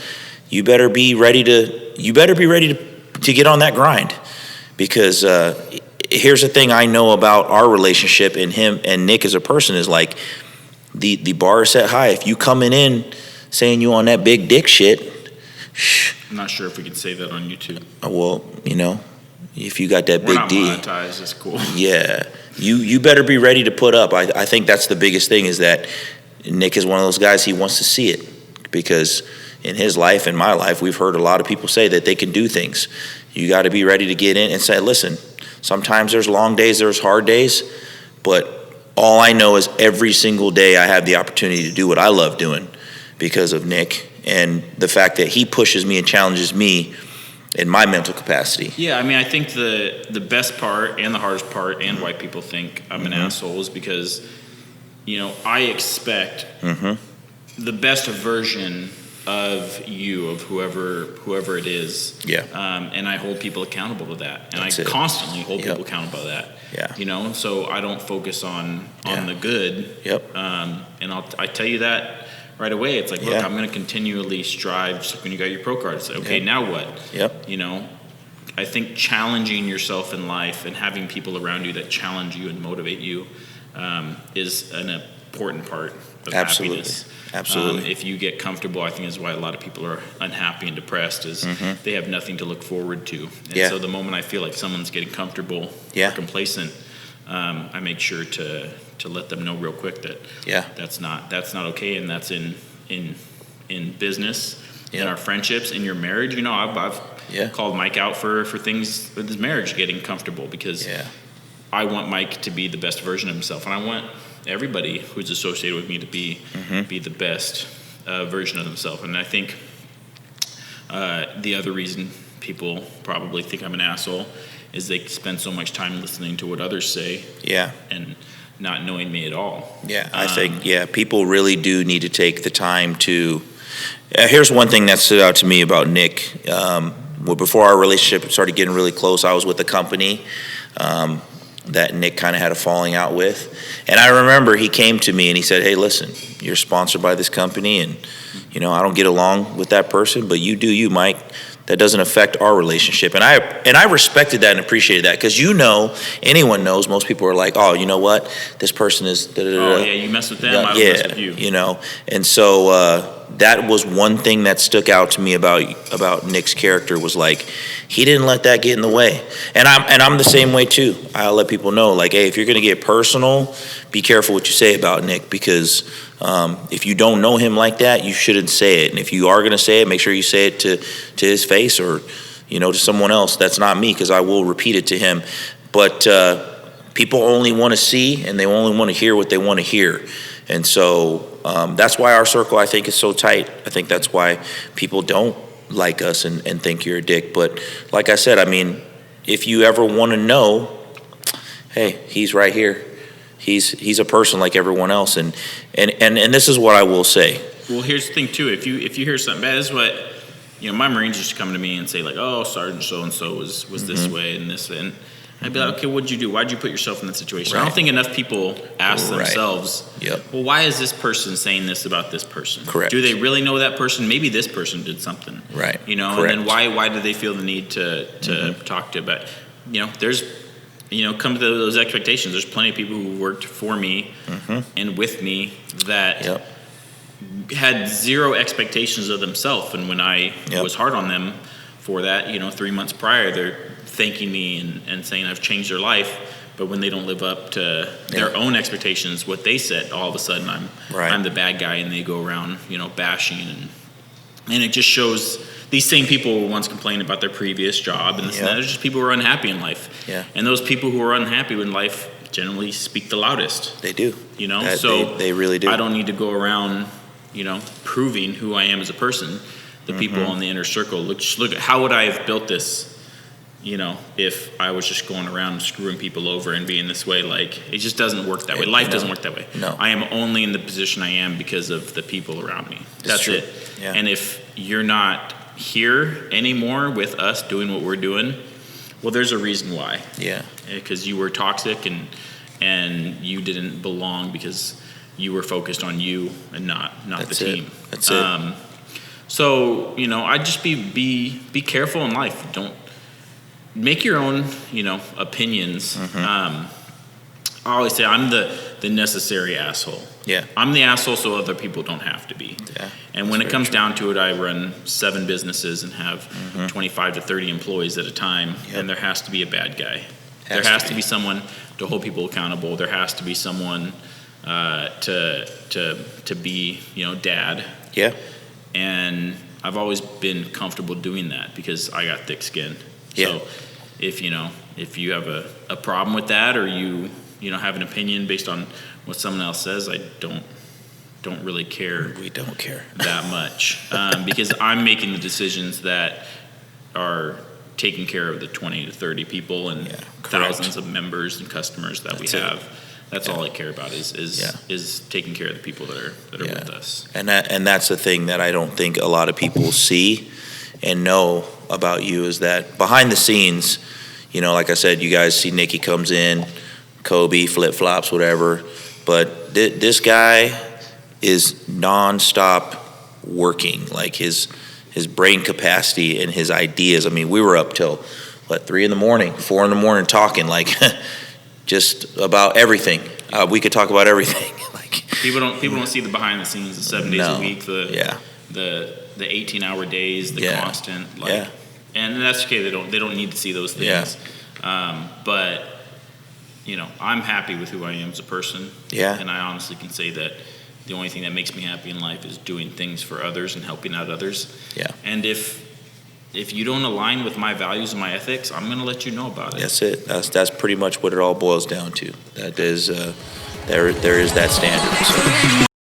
[SPEAKER 2] you better be ready to get on that grind, because here's the thing I know about our relationship and him and Nick as a person is like, the bar is set high. If you coming in saying you on that big dick shit,
[SPEAKER 1] I'm not sure if we can say that on YouTube.
[SPEAKER 2] Well, if you got that
[SPEAKER 1] We're
[SPEAKER 2] big
[SPEAKER 1] not
[SPEAKER 2] D,
[SPEAKER 1] monetized, it's cool.
[SPEAKER 2] Yeah, you better be ready to put up. I think that's the biggest thing, is that Nick is one of those guys, he wants to see it, because in his life and my life, we've heard a lot of people say that they can do things. You got to be ready to get in and say, listen, sometimes there's long days, there's hard days, but all I know is every single day I have the opportunity to do what I love doing because of Nick, and the fact that he pushes me and challenges me in my mental capacity.
[SPEAKER 1] Yeah, I think the best part and the hardest part, and why people think I'm an asshole, is because, I expect the best version of you, of whoever it is.
[SPEAKER 2] Yeah.
[SPEAKER 1] And I hold people accountable to that. And
[SPEAKER 2] That's
[SPEAKER 1] I constantly hold people accountable to that.
[SPEAKER 2] Yeah.
[SPEAKER 1] So I don't focus on the good.
[SPEAKER 2] Yep.
[SPEAKER 1] And I tell you that right away. It's like, look, I'm going to continually strive. Just like when you got your pro card, it's like, okay, now what?
[SPEAKER 2] Yep.
[SPEAKER 1] I think challenging yourself in life and having people around you that challenge you and motivate you is an important part
[SPEAKER 2] Absolutely.
[SPEAKER 1] happiness.
[SPEAKER 2] Absolutely.
[SPEAKER 1] If you get comfortable, I think is why a lot of people are unhappy and depressed, is they have nothing to look forward to. And so the moment I feel like someone's getting comfortable or complacent, I make sure to let them know real quick that that's not okay, and that's in business, in our friendships, in your marriage. I've called Mike out for things with his marriage getting comfortable, because I want Mike to be the best version of himself, and I want everybody who's associated with me to be the best version of themselves. And I think the other reason people probably think I'm an asshole is they spend so much time listening to what others say and not knowing me at all.
[SPEAKER 2] I think people really do need to take the time to here's one thing that stood out to me about Nic. Before our relationship started getting really close, I was with a company that Nic kind of had a falling out with. And I remember he came to me and he said, "Hey, listen, you're sponsored by this company, and I don't get along with that person, but you do you, Mike. That doesn't affect our relationship." And I respected that and appreciated that, because anyone knows, most people are like, "Oh, you know what? This person is
[SPEAKER 1] oh yeah, you mess with them, I don't mess with you."
[SPEAKER 2] And so that was one thing that stuck out to me about Nic's character, was like, he didn't let that get in the way. And I'm the same way too. I'll let people know, like, hey, if you're gonna get personal, be careful what you say about Nic, because if you don't know him like that, you shouldn't say it. And if you are gonna say it, make sure you say it to his face, or to someone else. That's not me, because I will repeat it to him. But people only want to see, and they only want to hear what they want to hear. And so that's why our circle, I think, is so tight. I think that's why people don't like us and think you're a dick. But like I said, I mean, if you ever want to know, hey, he's right here. He's a person like everyone else. And this is what I will say.
[SPEAKER 1] Well, here's the thing too. If you hear something bad, this is what my Marines used to come to me and say, like, "Oh, Sergeant so and so was this way and this," and I'd be like, "Okay, what'd you do? Why'd you put yourself in that situation?" Right. I don't think enough people ask themselves, well, why is this person saying this about this person?
[SPEAKER 2] Correct.
[SPEAKER 1] Do they really know that person? Maybe this person did something.
[SPEAKER 2] Right.
[SPEAKER 1] And then why do they feel the need to talk to about, there's, come to those expectations. There's plenty of people who worked for me and with me that had zero expectations of themselves. And when I was hard on them for that, 3 months prior, they're thanking me and saying I've changed their life. But when they don't live up to their own expectations, what they said, all of a sudden I'm the bad guy, and they go around, bashing, and it just shows these same people who once complained about their previous job, and this and that. There's just people who are unhappy in life. And those people who are unhappy in life generally speak the loudest.
[SPEAKER 2] They do.
[SPEAKER 1] So
[SPEAKER 2] they really do.
[SPEAKER 1] I don't need to go around, proving who I am as a person. The people in the inner circle look at how would I have built this, if I was just going around screwing people over and being this way. Like, it just doesn't work that way. Life doesn't work that way.
[SPEAKER 2] No.
[SPEAKER 1] I am only in the position I am because of the people around me. That's it.
[SPEAKER 2] Yeah.
[SPEAKER 1] And if you're not here anymore with us doing what we're doing, well, there's a reason why. Because you were toxic and you didn't belong because you were focused on you and not the team.
[SPEAKER 2] That's it.
[SPEAKER 1] So, I'd just be careful in life. Don't make your own, opinions. I always say I'm the necessary asshole. I'm the asshole so other people don't have to be. And when it comes down to it, I run 7 businesses and have 25 to 30 employees at a time, and there has to be a bad guy. There has to be someone to hold people accountable. There has to be someone to be, dad. And I've always been comfortable doing that because I got thick skin. So if you have a problem with that, or you have an opinion based on what someone else says, I don't really care.
[SPEAKER 2] We don't care
[SPEAKER 1] that much because I'm making the decisions that are taking care of the 20 to 30 people and thousands of members and customers that we have. That's all I care about is taking care of the people that are with us.
[SPEAKER 2] And that's the thing that I don't think a lot of people see and know about you, is that behind the scenes, like I said, you guys see Nicky comes in, Kobe, flip-flops, whatever, but this guy is nonstop working, like his brain capacity and his ideas. I mean, we were up till 3 a.m, 4 a.m, talking like just about everything. We could talk about everything.
[SPEAKER 1] People don't see the behind the scenes, the 7 days a week,
[SPEAKER 2] Yeah.
[SPEAKER 1] the 18-hour days, the
[SPEAKER 2] Yeah.
[SPEAKER 1] constant,
[SPEAKER 2] Yeah.
[SPEAKER 1] and that's okay. They don't need to see those things. But I'm happy with who I am as a person.
[SPEAKER 2] Yeah.
[SPEAKER 1] And I honestly can say that the only thing that makes me happy in life is doing things for others and helping out others.
[SPEAKER 2] Yeah.
[SPEAKER 1] And if you don't align with my values and my ethics, I'm going to let you know about it.
[SPEAKER 2] That's it. That's pretty much what it all boils down to. That is there is that standard. So.